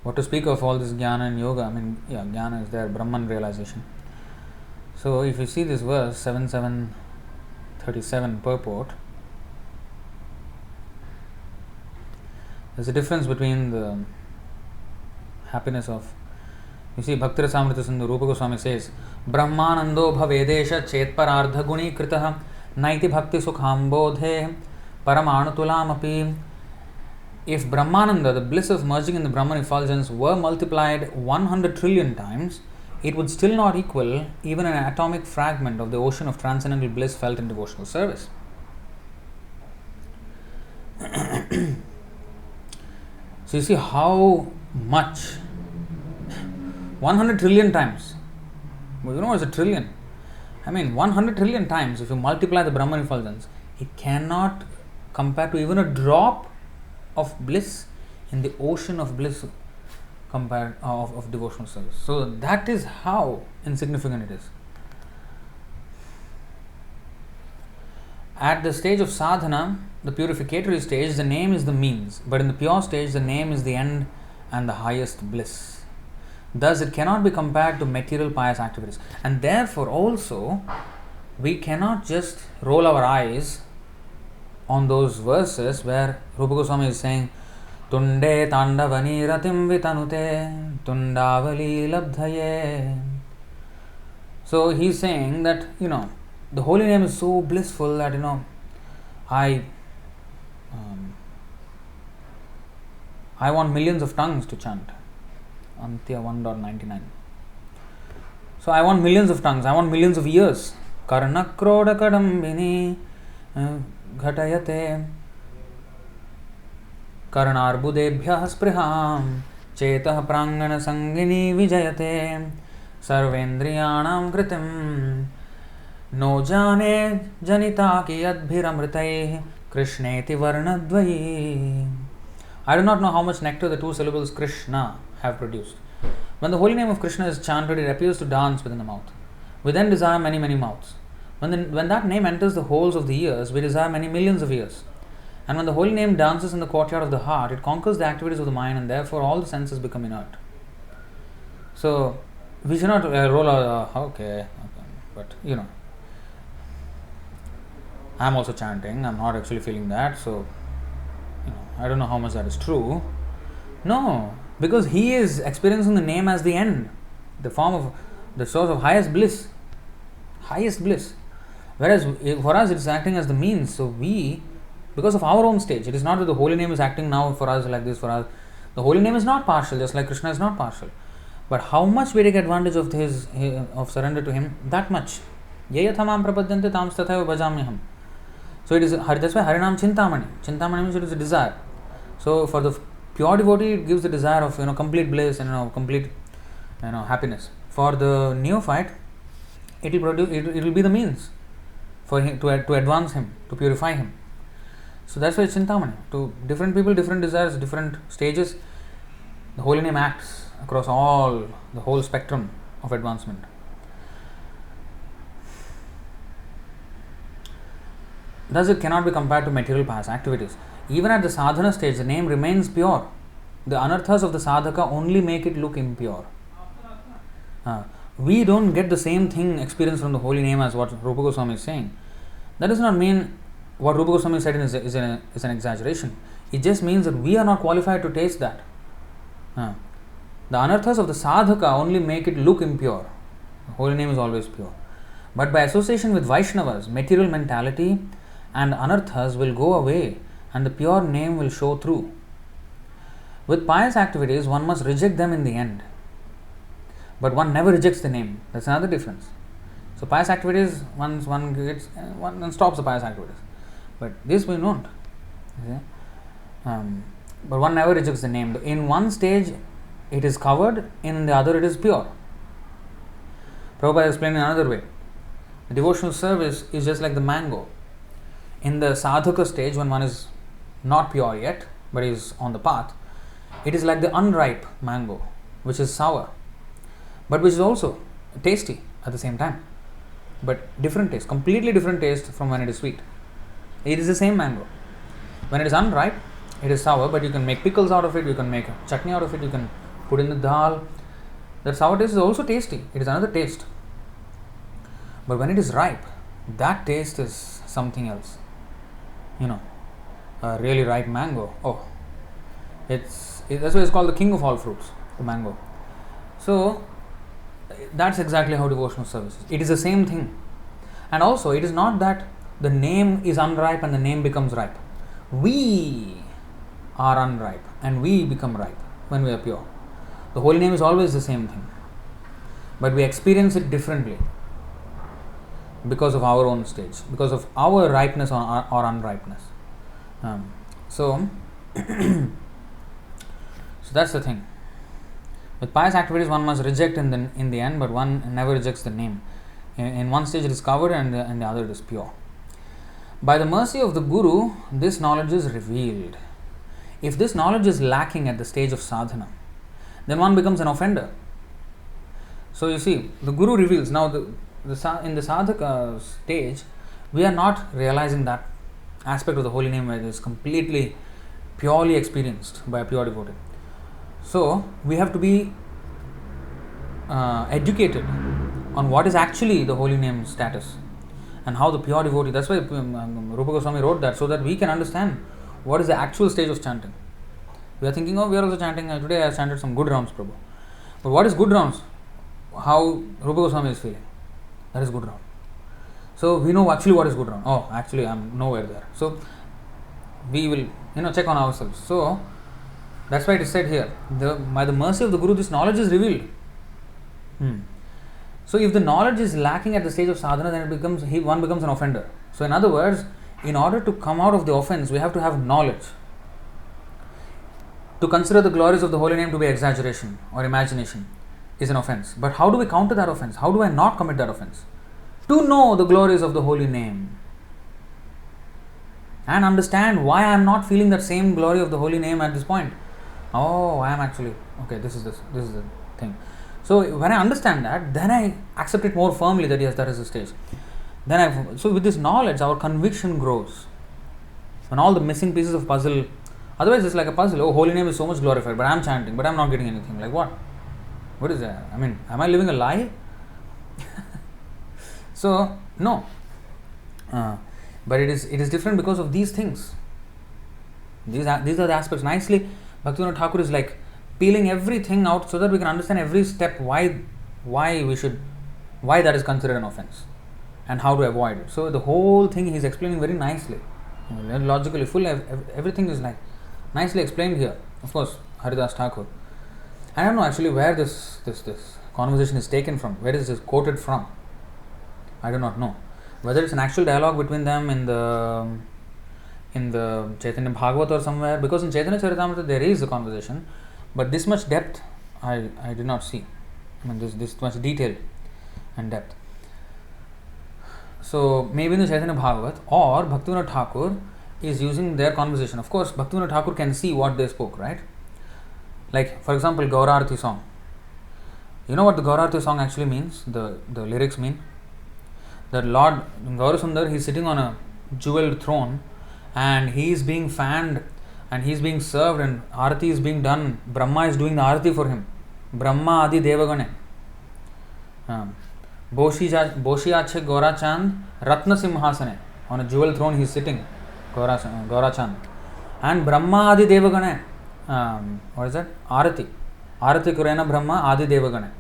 S1: What to speak of all this jnana and yoga? Jnana is there, Brahman realization. So if you see this verse, 7.7.37 purport, There's a difference between the happiness of, you see, Bhakti Rasamrita Sindhu, Rupa Goswami says, Brahmānando bhavedesha chetparardha guni kritaha naiti bhakti sukham bodhe paramanatulam api. If Brahmānanda, the bliss of merging in the Brahman effulgence, were multiplied 100 trillion times, it would still not equal even an atomic fragment of the ocean of transcendental bliss felt in devotional service. So you see how much 100 trillion times. Well, you know what's a trillion? I mean 100 trillion times, if you multiply the Brahman effulgence, it cannot compare to even a drop of bliss in the ocean of bliss compared of devotional service. So that is how insignificant it is. At the stage of sadhana, the purificatory stage, the name is the means, but in the pure stage, the name is the end and the highest bliss. Thus, it cannot be compared to material pious activities. And therefore, also, we cannot just roll our eyes on those verses where Rupa Goswami is saying, Tunde tandavani ratim vitanute tundavali labdhaye. So he's saying that, the holy name is so blissful that, I want millions of tongues to chant. Antya 1.99. So I want millions of tongues, I want millions of years. Karnakroda kadambini ghatayate karnarbudebhyah spriham chetah prangana sangini vijayate sarvendriyanam kritim no jane janita ki adbhiramritaih krishneti varnadvayi. I do not know how much nectar the two syllables Krishna have produced. When the holy name of Krishna is chanted, it appears to dance within the mouth. We then desire many, many mouths. When that name enters the holes of the ears, we desire many millions of ears. And when the holy name dances in the courtyard of the heart, it conquers the activities of the mind, and therefore all the senses become inert. So, we should not roll our, but I'm also chanting, I'm not actually feeling that, so I don't know how much that is true. No, because he is experiencing the name as the end, the form of the source of highest bliss. Highest bliss. Whereas for us it is acting as the means. So we, because of our own stage, it is not that the holy name is acting now for us like this for us. The holy name is not partial, just like Krishna is not partial. But how much we take advantage of of surrender to him, that much. Yayathamam prapadyante tam tathaiva bhajamyaham. So it is, that's why Harināma Cintāmaṇi. Cintāmaṇi means it is a desire. So for the pure devotee, it gives the desire of complete bliss and complete happiness. For the neophyte, it will be the means for him to advance him, to purify him. So that's why it's Cintāmaṇi. To different people, different desires, different stages, the holy name acts across the whole spectrum of advancement. Thus, it cannot be compared to material pious activities. Even at the sadhana stage, the name remains pure. The anarthas of the Sādhaka only make it look impure. We don't get the same thing experienced from the holy name as what Rupa Goswami is saying. That does not mean what Rupa Goswami said is an exaggeration. It just means that we are not qualified to taste that. The anarthas of the Sādhaka only make it look impure. The holy name is always pure. But by association with Vaishnavas, material mentality and anarthas will go away and the pure name will show through. With pious activities, one must reject them in the end. But one never rejects the name. That's another difference. So pious activities, one stops the pious activities. But this we don't. Okay? But one never rejects the name. In one stage, it is covered, in the other, it is pure. Prabhupada explained in another way. The devotional service is just like the mango. In the sadhaka stage, when one is not pure yet, but is on the path, it is like the unripe mango, which is sour, but which is also tasty at the same time. But different taste, completely different taste from when it is sweet. It is the same mango. When it is unripe, it is sour, but you can make pickles out of it, you can make chutney out of it, you can put in the dal. That sour taste is also tasty. It is another taste. But when it is ripe, that taste is something else. A really ripe mango. Oh, That's why it's called the king of all fruits, the mango. So that's exactly how devotional service is. It is the same thing. And also, it is not that the name is unripe and the name becomes ripe. We are unripe and we become ripe when we are pure. The holy name is always the same thing, but we experience it differently because of our own stage, because of our ripeness or unripeness. So that's the thing. With pious activities, one must reject in the end, but one never rejects the name. In one stage it is covered and the other it is pure. By the mercy of the Guru, this knowledge is revealed. If this knowledge is lacking at the stage of sadhana, then one becomes an offender. So you see, the Guru reveals. Now in the Sādhaka stage, we are not realizing that aspect of the holy name where it is completely, purely experienced by a pure devotee. So we have to be educated on what is actually the holy name status and how the pure devotee. That's why Rupa Goswami wrote that, so that we can understand what is the actual stage of chanting. We are thinking, we are also chanting, today I have chanted some good rounds, Prabhu. But what is good rounds? How Rupa Goswami is feeling. That is good round. So we know actually what is good round. Oh, actually I am nowhere there. So we will, check on ourselves. So that's why it is said here, by the mercy of the Guru, this knowledge is revealed. So if the knowledge is lacking at the stage of sadhana, then one becomes an offender. So in other words, in order to come out of the offense, we have to have knowledge. To consider the glories of the holy name to be exaggeration or imagination is an offense. But how do we counter that offense? How do I not commit that offense? To know the glories of the holy name and understand why I am not feeling that same glory of the holy name at this point. Oh, I am actually, this is the thing. So when I understand that, then I accept it more firmly that yes, that is the stage. So with this knowledge, our conviction grows. When all the missing pieces of puzzle, otherwise it's like a puzzle. Oh, holy name is so much glorified, but I am chanting, but I am not getting anything. Like what? What is that? I mean, am I living a lie? So no. But it is different because of these things. These are the aspects. Nicely, Bhaktivinoda Thakur is like peeling everything out so that we can understand every step why that is considered an offense and how to avoid it. So the whole thing he is explaining very nicely, logically, full. Everything is like nicely explained here. Of course, Haridas Thakur. I don't know actually where this conversation is taken from. Where is this quoted from? I do not know. Whether it's an actual dialogue between them in the Chaitanya Bhagavat or somewhere, because in Chaitanya Charitamrita there is a conversation, but this much depth I did not see. I mean this much detail and depth. So maybe in the Chaitanya Bhagavat or Bhaktivinoda Thakur is using their conversation. Of course, Bhaktivinoda Thakur can see what they spoke, right? Like for example, Gaurarti song. You know what the Gaurarti song actually means? The lyrics mean that Lord Gaurasundar, he is sitting on a jeweled throne and he is being fanned and he is being served and Arati is being done. Brahma is doing the Arati for him. Brahma Adi Devagane. Boshi Ache Gora Chand Ratna Simhasane. On a jeweled throne he is sitting, Gora Chand. And Brahma Adi Devagane. What is that? Arati. Arati Kurena Brahma Adi Devagane.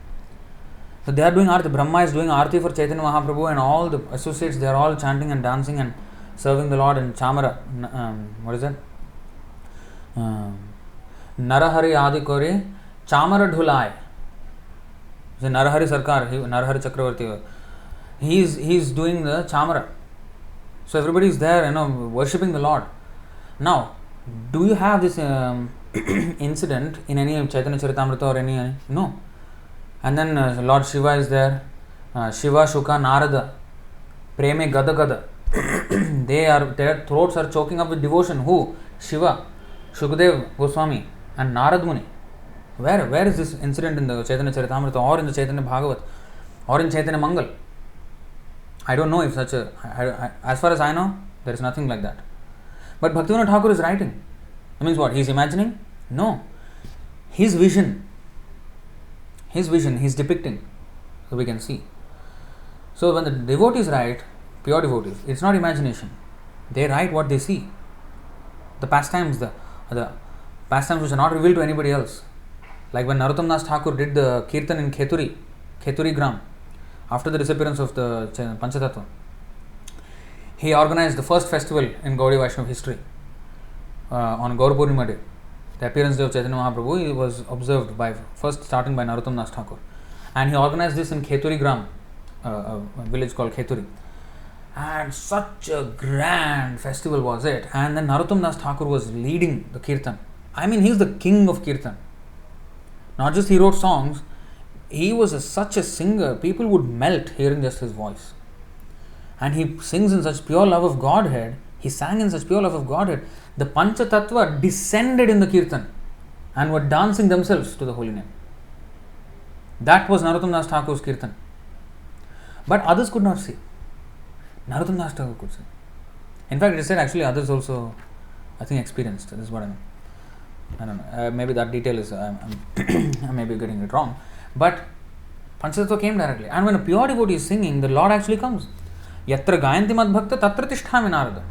S1: So they are doing Arati. Brahma is doing Arati for Chaitanya Mahaprabhu and all the associates, they are all chanting and dancing and serving the Lord in Chamara. What is that? Narahari Adi Kore Chamara Dhulai. So Narahari Sarkar, Narahari Chakravarti, he is doing the Chamara. So everybody is there, worshipping the Lord. Now, do you have this incident in any Chaitanya Charitamrita or any? No. And then Lord Shiva is there. Shiva, Sukha, Narada, Preme, Gada Gada. Their throats are choking up with devotion. Who? Shiva, Shukadev Goswami and Narad Muni. Where is this incident in the Chaitanya Charitamrita or in the Chaitanya Bhagavat or in Chaitanya Mangal? I don't know if such as far as I know, there is nothing like that. But Bhaktivinoda Thakur is writing. That means what? He is imagining? No. His vision, he is depicting. So we can see. So when the devotees write, pure devotees, it's not imagination. They write what they see. The pastimes, the pastimes which are not revealed to anybody else. Like when Narottam Das Thakur did the Kirtan in Kheturi Gram, after the disappearance of the Panchatattva, he organized the first festival in Gaudiya Vaishnava history on Gaur Purnima Day. The appearance day of Chaitanya Mahaprabhu was observed first starting by Narottam Das Thakur, and he organized this in Kheturi Gram, a village called Kheturi, and such a grand festival was it. And then Narottam Das Thakur was leading the Kirtan. I mean, he's the king of Kirtan. Not just he wrote songs, he was such a singer, people would melt hearing just his voice. And he sings in such pure love of Godhead, he sang in such pure love of Godhead, the Panchatattva descended in the Kirtan and were dancing themselves to the holy name. That was Narottam Das Thakur's Kirtan. But others could not see. Narottam Das Thakur could see. In fact, it is said actually others also, I think, experienced. This is what I mean. I don't know. Maybe that detail is, I may be getting it wrong. But Panchatattva came directly. And when a pure devotee is singing, the Lord actually comes. Yatra gayanti madbhakta tatra tisthami narada.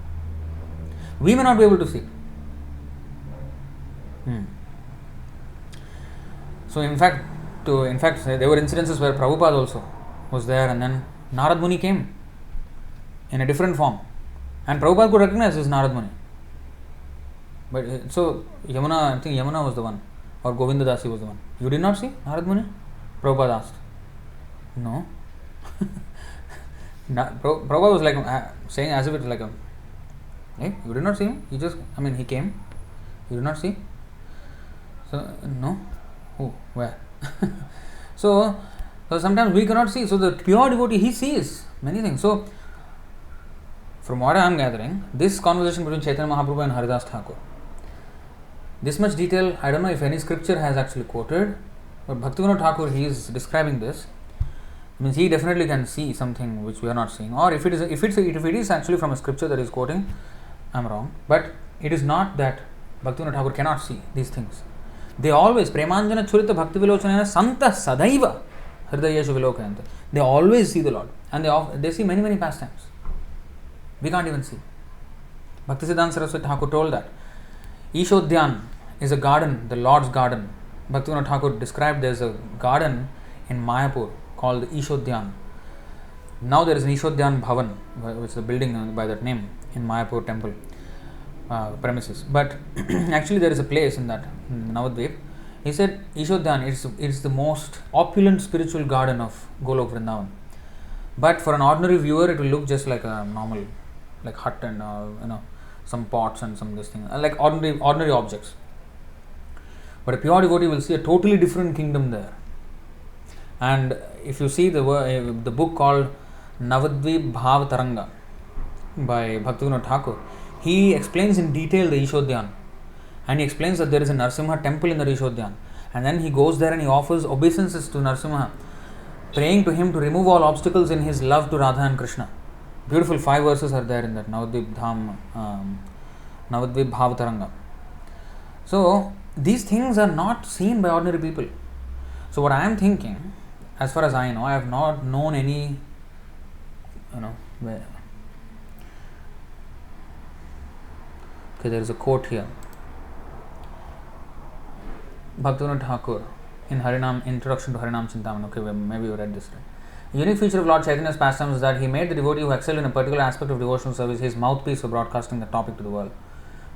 S1: We may not be able to see. So in fact, there were incidences where Prabhupada also was there, and then Narad Muni came in a different form. And Prabhupada could recognize this Narad Muni. But so Yamuna, I think Yamuna was the one, or Govinda Dasi was the one. You did not see Narad Muni? Prabhupada asked. No. Prabhupada was like saying as if it's like hey, you did not see him? He came. You did not see? So, no. Who? Where? So sometimes we cannot see. So the pure devotee, he sees many things. So from what I am gathering, this conversation between Chaitanya Mahaprabhu and Haridas Thakur, this much detail, I don't know if any scripture has actually quoted, but Bhaktivinoda Thakur, he is describing this. Means he definitely can see something which we are not seeing. Or if it is actually from a scripture that he is quoting, I am wrong. But it is not that Bhaktivinoda Thakur cannot see these things. They always, Premanjana Churita Bhakti Vilochanena Santa Sadaiva Hridayeshu Vilokayanta. They always see the Lord. And they see many, many pastimes. We can't even see. Bhaktisiddhanta Saraswati Thakur told that Ishodhyan is a garden, the Lord's garden. Bhaktivinoda Thakur described there is a garden in Mayapur called Ishodhyan. Now there is an Ishodhyan Bhavan, which is a building by that name in Mayapur temple premises. But actually there is a place in that Navadvip. He said Ishodhyan, it's the most opulent spiritual garden of Golok Vrindavan. But for an ordinary viewer, it will look just like a normal, like hut and some pots and some this thing, like ordinary objects. But a pure devotee will see a totally different kingdom there. And if you see the book called Navadvip Bhāva Taranga by Bhaktivinoda Thakur, he explains in detail the Ishodhyan. And he explains that there is a Narsimha temple in the Ishodhyan. And then he goes there and he offers obeisances to Narsimha, praying to him to remove all obstacles in his love to Radha and Krishna. Beautiful 5 verses are there in that Navadvip Bhāva Taranga. So these things are not seen by ordinary people. So what I am thinking, as far as I know, I have not known any, where. Okay, there is a quote here. Bhaktivinoda Thakur in Harināma, Introduction to Harināma Cintāmaṇi. Okay, maybe you read this right. A unique feature of Lord Chaitanya's pastimes is that he made the devotee who excelled in a particular aspect of devotional service his mouthpiece for broadcasting the topic to the world.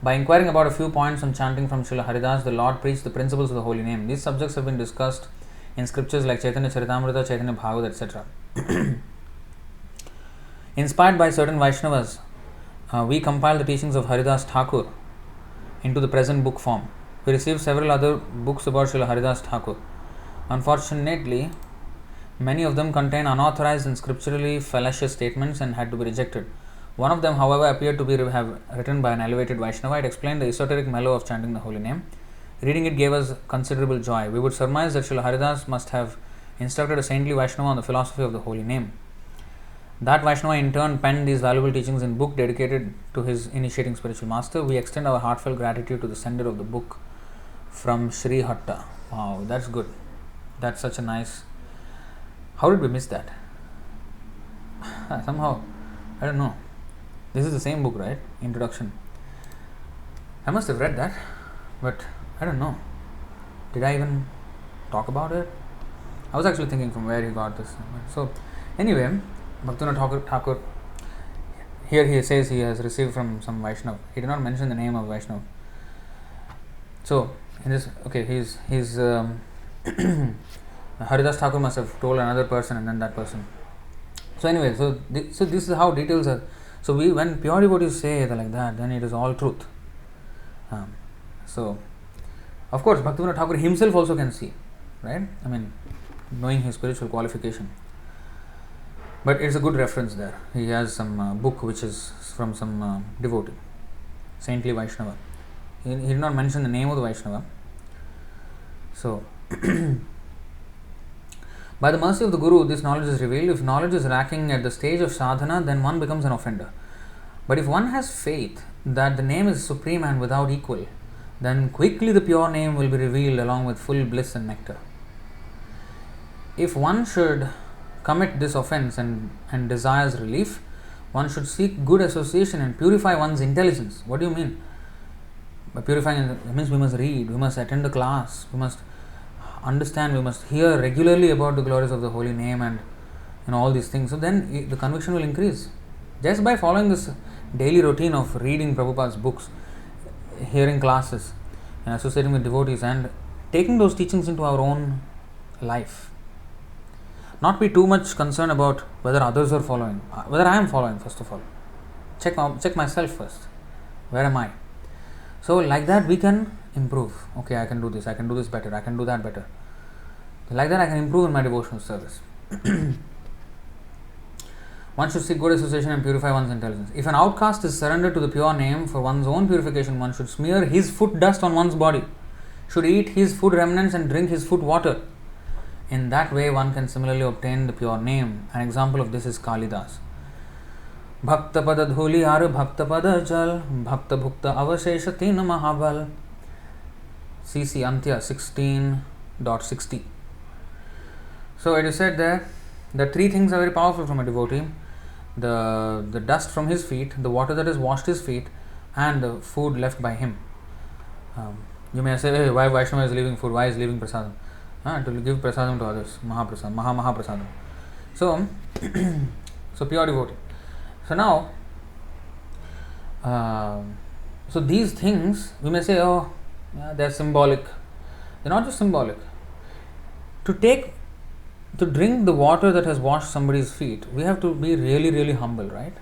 S1: By inquiring about a few points on chanting from Srila Haridas, the Lord preached the principles of the holy name. These subjects have been discussed in scriptures like Chaitanya Charitamrita, Chaitanya Bhāva, etc. Inspired by certain Vaishnavas, we compiled the teachings of Haridas Thakur into the present book form. We received several other books about Srila Haridas Thakur. Unfortunately, many of them contain unauthorized and scripturally fallacious statements and had to be rejected. One of them, however, appeared to be written by an elevated Vaishnava. It explained the esoteric mellow of chanting the holy name. Reading it gave us considerable joy. We would surmise that Srila Haridas must have instructed a saintly Vaishnava on the philosophy of the holy name. That Vaishnava in turn penned these valuable teachings in book dedicated to his initiating spiritual master. We extend our heartfelt gratitude to the sender of the book from Sri Hatta. Wow, that's good. That's such a nice... How did we miss that? Somehow, I don't know. This is the same book, right? Introduction. I must have read that, but I don't know. Did I even talk about it? I was actually thinking from where he got this. So, anyway, Bhaktivinoda Thakur, here he says he has received from some Vaishnava. He did not mention the name of Vaishnava. So, in this, okay, he's Haridas Thakur must have told another person and then that person. So anyway, so this is how details are. So when pure devotees say it like that, then it is all truth. So, of course, Bhaktivinoda Thakur himself also can see, right? I mean, knowing his spiritual qualification. But it's a good reference there. He has some book which is from some devotee, saintly Vaishnava. He did not mention the name of the Vaishnava. So, by the mercy of the Guru, this knowledge is revealed. If knowledge is lacking at the stage of sadhana, then one becomes an offender. But if one has faith that the name is supreme and without equal, then quickly the pure name will be revealed along with full bliss and nectar. If one should commit this offense and desires relief, one should seek good association and purify one's intelligence. What do you mean? By purifying, it means we must read, we must attend the class, we must understand, we must hear regularly about the glories of the holy name and all these things. So then the conviction will increase. Just by following this daily routine of reading Prabhupada's books, hearing classes, and associating with devotees and taking those teachings into our own life. Not be too much concerned about whether others are following, whether I am following first of all. Check myself first. Where am I? So like that we can improve. Okay, I can do this better, I can do that better. Like that I can improve in my devotional service. One should seek good association and purify one's intelligence. If an outcast is surrendered to the pure name for one's own purification, one should smear his foot dust on one's body, should eat his food remnants and drink his foot water. In that way one can similarly obtain the pure name. An example of this is Kalidas. Bhakta pada dhuli ar bhakta pada jal, bhakta bhukta avashesha tin mahabal. CC Antya 16.60. So it is said there that three things are very powerful from a devotee: the dust from his feet, the water that has washed his feet, and the food left by him. You may say, hey, why Vaishnava is leaving food? Why is leaving prasadam? To give prasadam to others, Mahaprasadam, Mahaprasadam. So pure devotee. So now, so these things we may say, oh, yeah, they are symbolic. They are not just symbolic. To drink the water that has washed somebody's feet, we have to be really, really humble, right?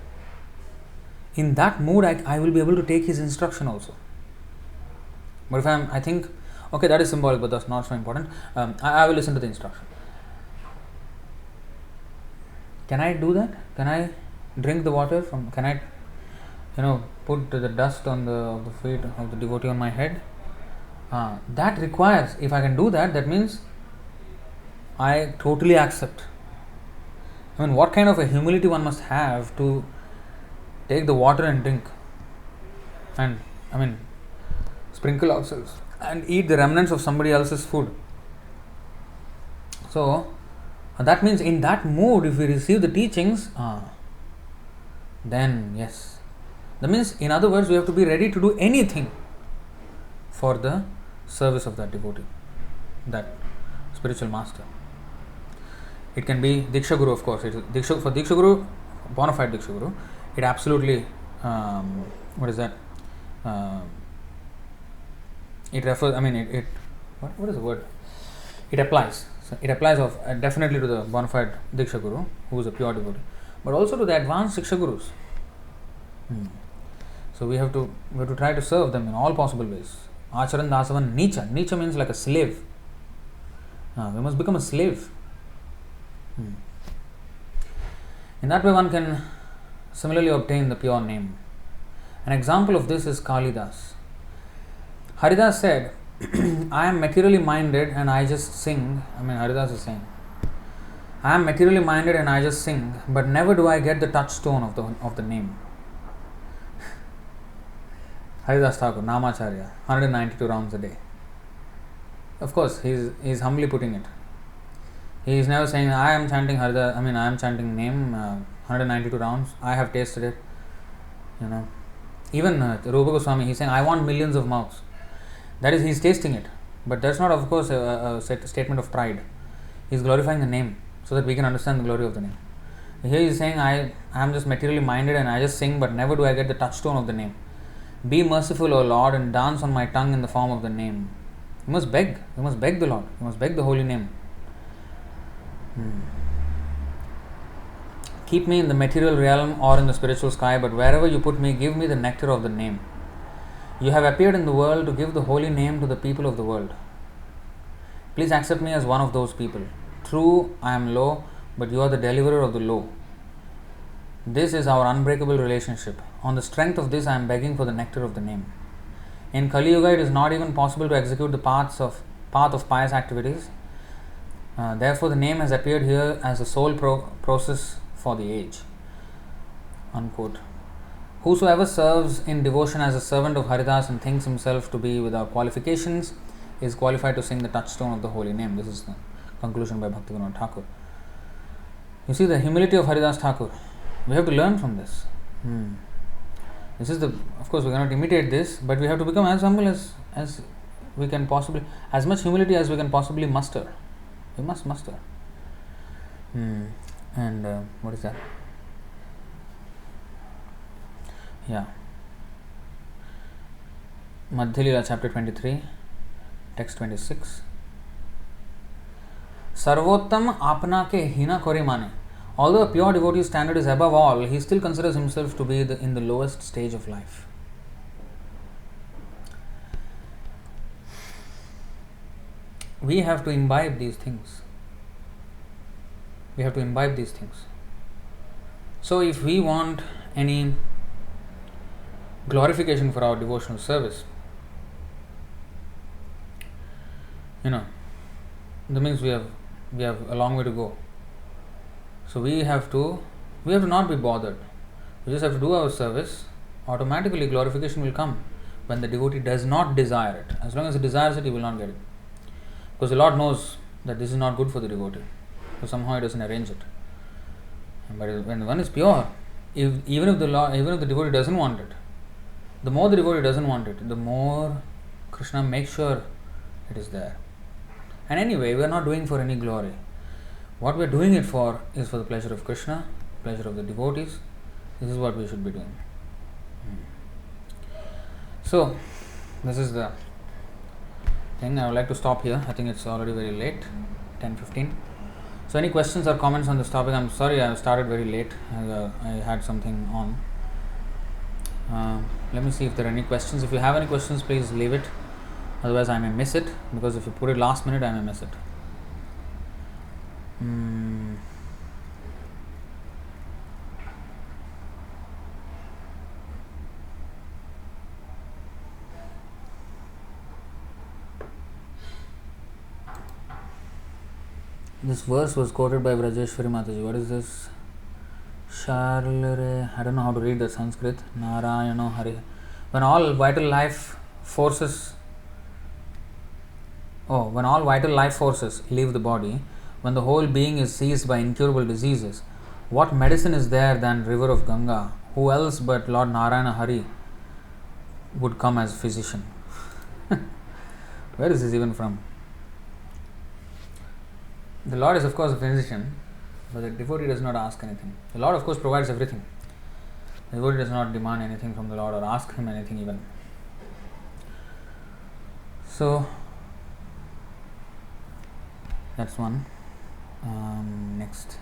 S1: In that mood, I will be able to take his instruction also. But if I think, okay, that is symbolic, but that's not so important, I will listen to the instruction. Can I do that? Can I drink the water from? Can I, put the dust on the feet of the devotee on my head? That requires, if I can do that, that means I totally accept. I mean, what kind of a humility one must have to take the water and drink, and sprinkle ourselves and eat the remnants of somebody else's food. So that means in that mood, if we receive the teachings, then yes. That means, in other words, we have to be ready to do anything for the service of that devotee, that spiritual master. It can be Diksha Guru, of course. For Diksha Guru, bona fide Diksha Guru, it absolutely, what is that? It refers, what is the word? It applies. So it applies definitely to the bona fide Diksha Guru, who is a pure devotee, but also to the advanced Diksha Gurus. So we have to try to serve them in all possible ways. Acharan dasavan nicha. Nicha means like a slave. We must become a slave. In that way one can similarly obtain the pure name. An example of this is Kalidas. Haridas said, I am materially minded and I just sing. Haridas is saying, I am materially minded and I just sing, but never do I get the touchstone of the name. Haridas Thakur, Namacharya, 192 rounds a day. Of course, he is humbly putting it. He is never saying, I am chanting Haridas, I am chanting name, 192 rounds, I have tasted it. Even Rupa Goswami, he is saying, I want millions of mouths. That is, he is tasting it. But that's not, of course, a statement of pride. He is glorifying the name so that we can understand the glory of the name. Here he is saying, I am just materially minded and I just sing, but never do I get the touchstone of the name. Be merciful, O Lord, and dance on my tongue in the form of the name. You must beg the Lord, you must beg the holy name. Keep me in the material realm or in the spiritual sky, but wherever you put me, give me the nectar of the name. You have appeared in the world to give the holy name to the people of the world. Please accept me as one of those people. True, I am low, but you are the deliverer of the low. This is our unbreakable relationship. On the strength of this, I am begging for the nectar of the name. In Kali Yuga, it is not even possible to execute the path of pious activities. Therefore, the name has appeared here as the sole process for the age. Unquote. Whosoever serves in devotion as a servant of Haridas and thinks himself to be without qualifications is qualified to sing the touchstone of the holy name. This is the conclusion by Bhaktivinoda Thakur. You see the humility of Haridas Thakur. We have to learn from this. This is of course we cannot imitate this, but we have to become as humble as we can possibly, as much humility as we can possibly muster. We must muster. And what is that? Yeah. Madhya-lila chapter 23, text 26. Sarvottam apna ke hina kore mane. Although a pure devotee's standard is above all, he still considers himself to be in the lowest stage of life. We have to imbibe these things. So if we want any glorification for our devotional service, that means we have a long way to go. So we have to not be bothered. We just have to do our service. Automatically glorification will come when the devotee does not desire it. As long as he desires it, he will not get it. Because the Lord knows that this is not good for the devotee. So somehow he doesn't arrange it. But when one is pure, even if the devotee doesn't want it, the more the devotee doesn't want it, the more Kṛṣṇa makes sure it is there. And anyway, we are not doing for any glory. What we are doing it for is for the pleasure of Kṛṣṇa, pleasure of the devotees. This is what we should be doing. So, this is the thing. I would like to stop here. I think it's already very late, 10:15. So, any questions or comments on this topic? I'm sorry I started very late. I had something on. Let me see if there are any questions. If you have any questions, please leave it. Otherwise, I may miss it, because if you put it last minute, I may miss it. This verse was quoted by Vrajeshwari Mataji. What is this? Sharlare. I don't know how to read the Sanskrit. Narayano Hare. When all vital life forces leave the body, when the whole being is seized by incurable diseases, what medicine is there than river of Gaṅgā? Who else but Lord Narayana Hari would come as physician? Where is this even from? The Lord is of course a physician, but the devotee does not ask anything. The Lord of course provides everything. The devotee does not demand anything from the Lord or ask him anything even. So, that's one. Next.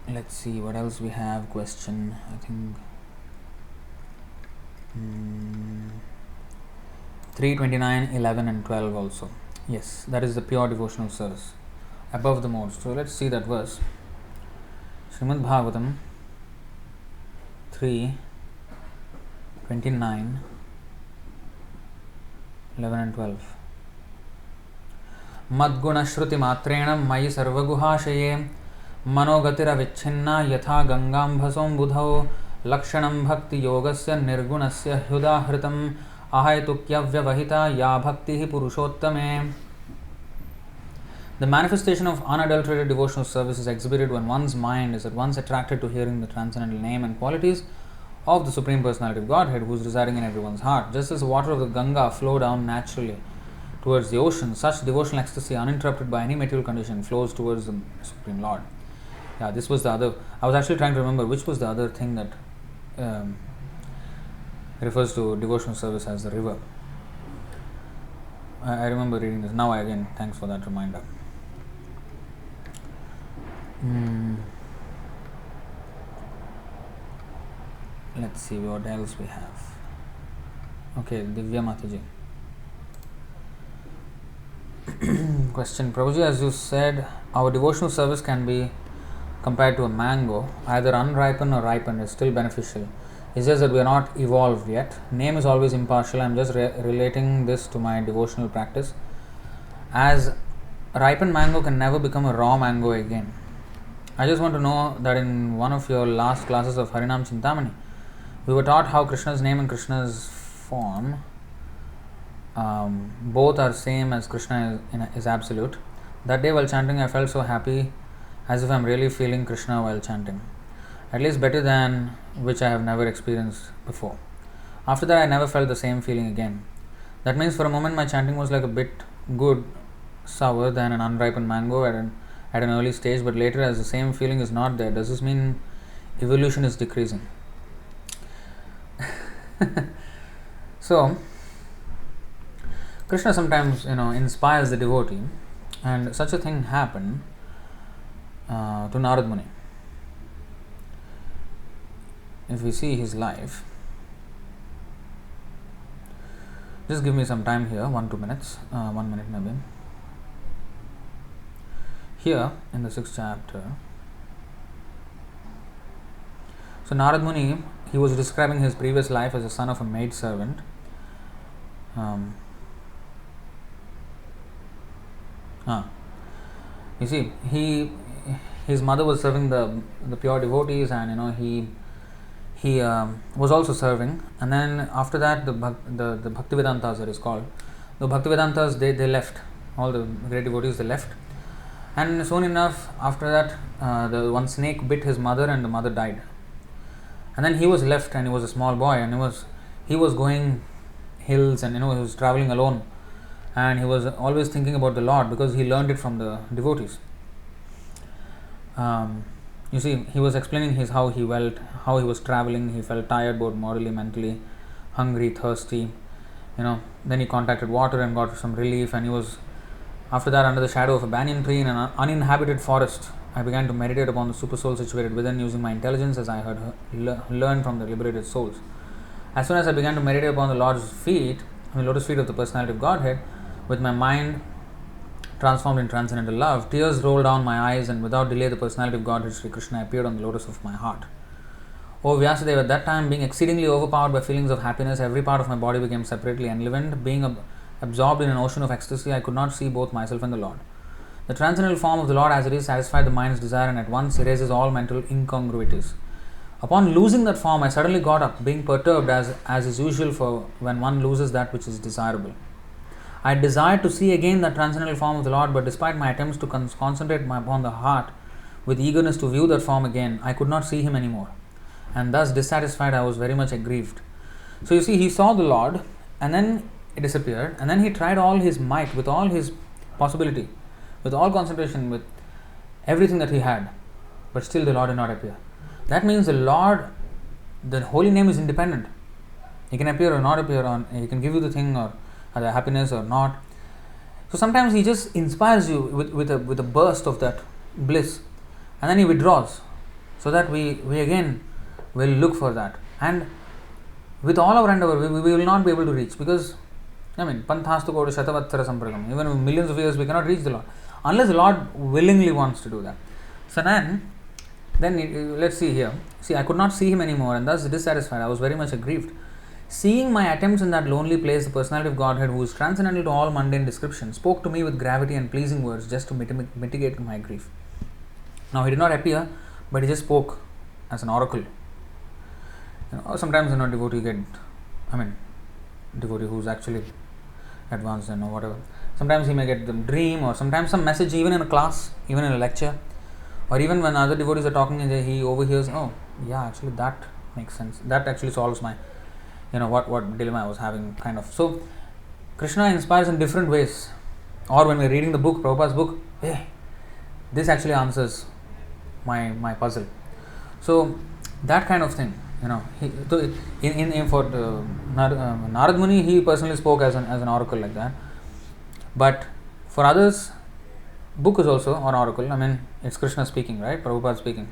S1: Let's see what else we have. Question, I think 3:29, 11 and 12 also. Yes, that is the pure devotional service above the modes. So let's see that verse. Srimad Bhagavatam 3:29, 11 and 12. Madguna shruti matrena mayi sarvaguhashaye manogатira vichchinna yatha Gaṅgāṁ budhau lakshanam bhakti yogasya nirgunasya hyudahritam ahaitukyavyavahita ya bhakti purushottame. The manifestation of unadulterated devotional service is exhibited when one's mind is at once attracted to hearing the transcendental name and qualities
S2: of the Supreme Personality of Godhead who is residing in everyone's heart. Just as the water of the Gaṅgā flow down naturally towards the ocean, such devotional ecstasy, uninterrupted by any material condition, flows towards the Supreme Lord. Yeah, this was the other. I was actually trying to remember which was the other thing that refers to devotional service as the river. I remember reading this. Now, again, thanks for that reminder. Let's see what else we have. Okay, Divya Mataji. Question, Prabhuji, as you said, our devotional service can be compared to a mango, either unripened or ripened, is still beneficial. It's just that we are not evolved yet. Name is always impartial. I'm just relating this to my devotional practice. As a ripened mango can never become a raw mango again. I just want to know that in one of your last classes of Harināma Cintāmaṇi, we were taught how Krishna's name and Krishna's form both are same as Krishna is absolute. That day while chanting, I felt so happy, as if I'm really feeling Krishna while chanting. At least better than which I have never experienced before. After that, I never felt the same feeling again. That means for a moment my chanting was like a bit good, sour than an unripened mango at an early stage, but later as the same feeling is not there, does this mean evolution is decreasing? So, Krishna sometimes, inspires the devotee, and such a thing happened to Narad Muni. If we see his life, just give me some time here, 1-2 minutes, 1 minute maybe. Here in the 6th chapter, so Narad Muni, he was describing his previous life as a son of a maid servant. You see, his mother was serving the pure devotees, and he was also serving. And then after that, the Bhaktivedantas, that is called, the Bhaktivedantas, they left. All the great devotees, they left. And soon enough, after that, the one snake bit his mother, and the mother died. And then he was left, and he was a small boy, and he was going hills, and he was traveling alone, and he was always thinking about the Lord because he learned it from the devotees. You see, he was explaining how he felt, how he was traveling. He felt tired, both morally, mentally, hungry, thirsty. Then he contacted water and got some relief, and he was, after that, under the shadow of a banyan tree in an uninhabited forest. I began to meditate upon the Supersoul situated within, using my intelligence as I had learned from the liberated souls. As soon as I began to meditate upon the Lord's feet, the lotus feet of the Personality of Godhead, with my mind transformed in transcendental love, tears rolled down my eyes, and without delay the Personality of Godhead, Sri Krishna, appeared on the lotus of my heart. O Vyasadeva, at that time, being exceedingly overpowered by feelings of happiness, every part of my body became separately enlivened. Being absorbed in an ocean of ecstasy, I could not see both myself and the Lord. The transcendental form of the Lord as it is satisfied the mind's desire and at once erases all mental incongruities. Upon losing that form, I suddenly got up, being perturbed as is usual for when one loses that which is desirable. I desired to see again that transcendental form of the Lord, but despite my attempts to concentrate upon the heart with eagerness to view that form again, I could not see him anymore. And thus dissatisfied, I was very much aggrieved. So you see, he saw the Lord, and then it disappeared, and then he tried all his might, with all his possibility, with all concentration, with everything that he had, but still the Lord did not appear. That means the Lord, the holy name is independent. He can appear or not appear, he can give you the thing or the happiness or not. So sometimes he just inspires you with a burst of that bliss, and then he withdraws, so that we again will look for that. And with all our endeavor, we will not be able to reach, because panthastu kodu shatavatsara sampragam, even with millions of years we cannot reach the Lord unless the Lord willingly wants to do that. So then let's see here. See, I could not see him anymore, and thus dissatisfied, I was very much aggrieved. Seeing my attempts in that lonely place, the Personality of Godhead, who is transcendental to all mundane description, spoke to me with gravity and pleasing words just to mitigate my grief. Now, he did not appear, but he just spoke as an oracle. Sometimes devotee who's actually advanced and whatever. Sometimes he may get the dream, or sometimes some message even in a class, even in a lecture, or even when other devotees are talking and he overhears, oh yeah, actually that makes sense. That actually solves my, what dilemma I was having, kind of. So Krishna inspires in different ways. Or when we're reading the book, Prabhupada's book, this actually answers my puzzle. So that kind of thing, for Narad Muni, he personally spoke as an oracle like that. But for others, book is also an oracle. I mean, it's Krishna speaking, right? Prabhupada speaking.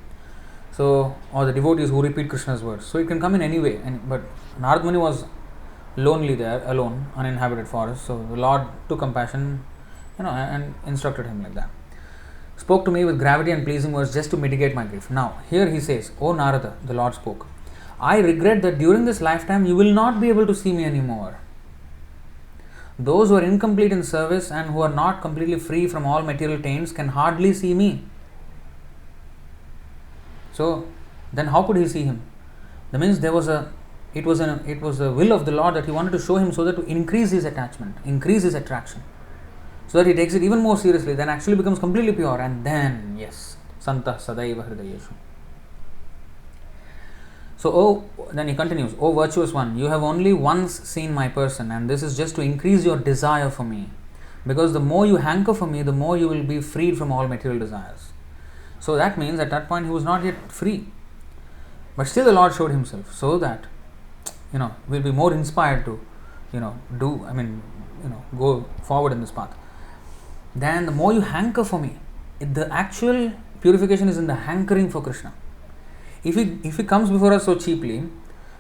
S2: So, or the devotees who repeat Krishna's words. So it can come in any way. But Narad Muni was lonely there, alone, uninhabited forest. So the Lord took compassion, and instructed him like that. Spoke to me with gravity and pleasing words just to mitigate my grief. Now, here he says, O Narada, the Lord spoke, I regret that during this lifetime you will not be able to see me anymore. Those who are incomplete in service and who are not completely free from all material taints can hardly see me. So, then how could he see him? That means it was the will of the Lord that he wanted to show him so that to increase his attachment, increase his attraction. So that he takes it even more seriously, then actually becomes completely pure, and then, yes, Santah Sadaiva Hridayeshu. So, then he continues, O virtuous one, you have only once seen my person, and this is just to increase your desire for me. Because the more you hanker for me, the more you will be freed from all material desires. So that means at that point he was not yet free. But still the Lord showed himself so that, we'll be more inspired to, go forward in this path. Then the more you hanker for me, the actual purification is in the hankering for Krishna. If he comes before us so cheaply,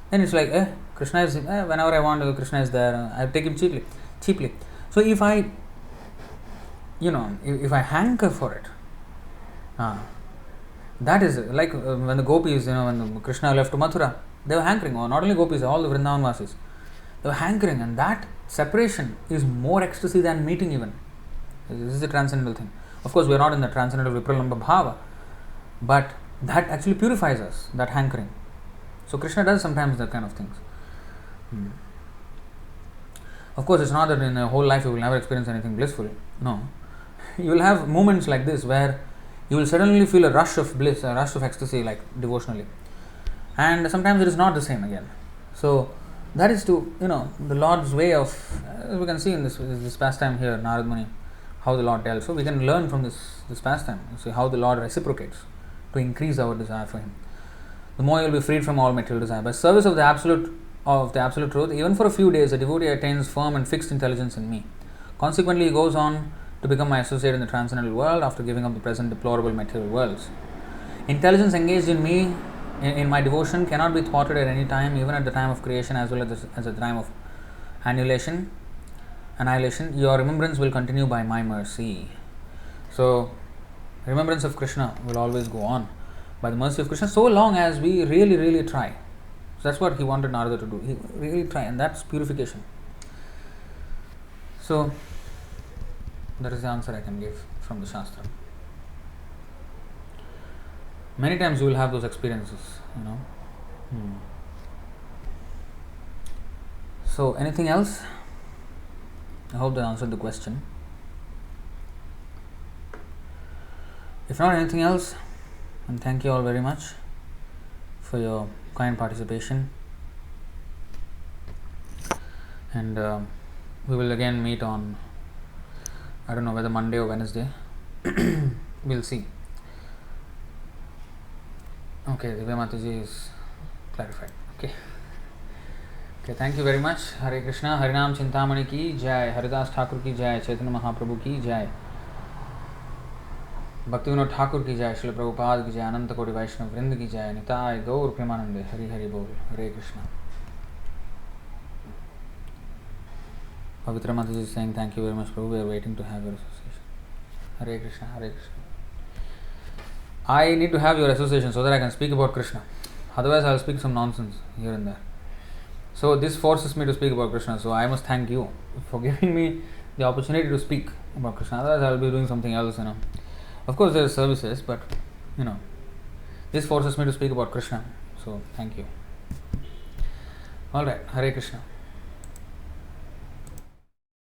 S2: then it's like, Krishna is, whenever I want, Krishna is there, I take him cheaply. So if I hanker for it, that is like when the gopis, when Krishna left to Mathura, they were hankering, or not only gopis, all the Vrindavan Vasis, they were hankering, and that separation is more ecstasy than meeting even. This is a transcendental thing. Of course, we are not in the transcendental Vipralamba Bhāva, but that actually purifies us, that hankering. So Krishna does sometimes that kind of things. Of course, it's not that in a whole life you will never experience anything blissful. No. You will have moments like this where you will suddenly feel a rush of bliss, a rush of ecstasy, like devotionally. And sometimes it is not the same again. So that is the Lord's way of, as we can see in this pastime here, Narad Muni, how the Lord tells. So we can learn from this pastime, see how the Lord reciprocates to increase our desire for Him. The more you will be freed from all material desire. By service of the absolute truth, even for a few days, the devotee attains firm and fixed intelligence in me. Consequently, he goes on to become my associate in the transcendental world after giving up the present deplorable material worlds. Intelligence engaged in me, in my devotion, cannot be thwarted at any time, even at the time of creation as well as the time of annihilation. Your remembrance will continue by my mercy. So, remembrance of Krishna will always go on by the mercy of Krishna, so long as we really, really try. So that's what he wanted Narada to do. He really try, and that's purification. So that is the answer I can give from the Shastra. Many times you will have those experiences, So anything else? I hope that answered the question. If not anything else, then thank you all very much for your kind participation. And we will again meet on, I don't know whether Monday or Wednesday. We'll see. Okay, Divya Mataji is clarified. Okay, thank you very much. Hare Krishna, Harināma Cintāmaṇi ki jai, Haridas Thakur ki jai, Chaitanya Mahaprabhu ki jai, Bhakti Vinod Thakur ki jai, Srila Prabhupada ki jai, Ananta Koti Vaishnava Vrinda ki jai, Nitai Gaur Premanande, Hari Hari Bol, Hare Krishna. Pavitra Mataji is saying thank you very much, Prabhu. We are waiting to have your association. Hare Krishna, Hare Krishna. I need to have your association so that I can speak about Krishna. Otherwise, I will speak some nonsense here and there. So this forces me to speak about Krishna. So I must thank you for giving me the opportunity to speak about Krishna. Otherwise, I will be doing something else. Of course, there are services, but this forces me to speak about Krishna. So thank you. All right, Hare Krishna.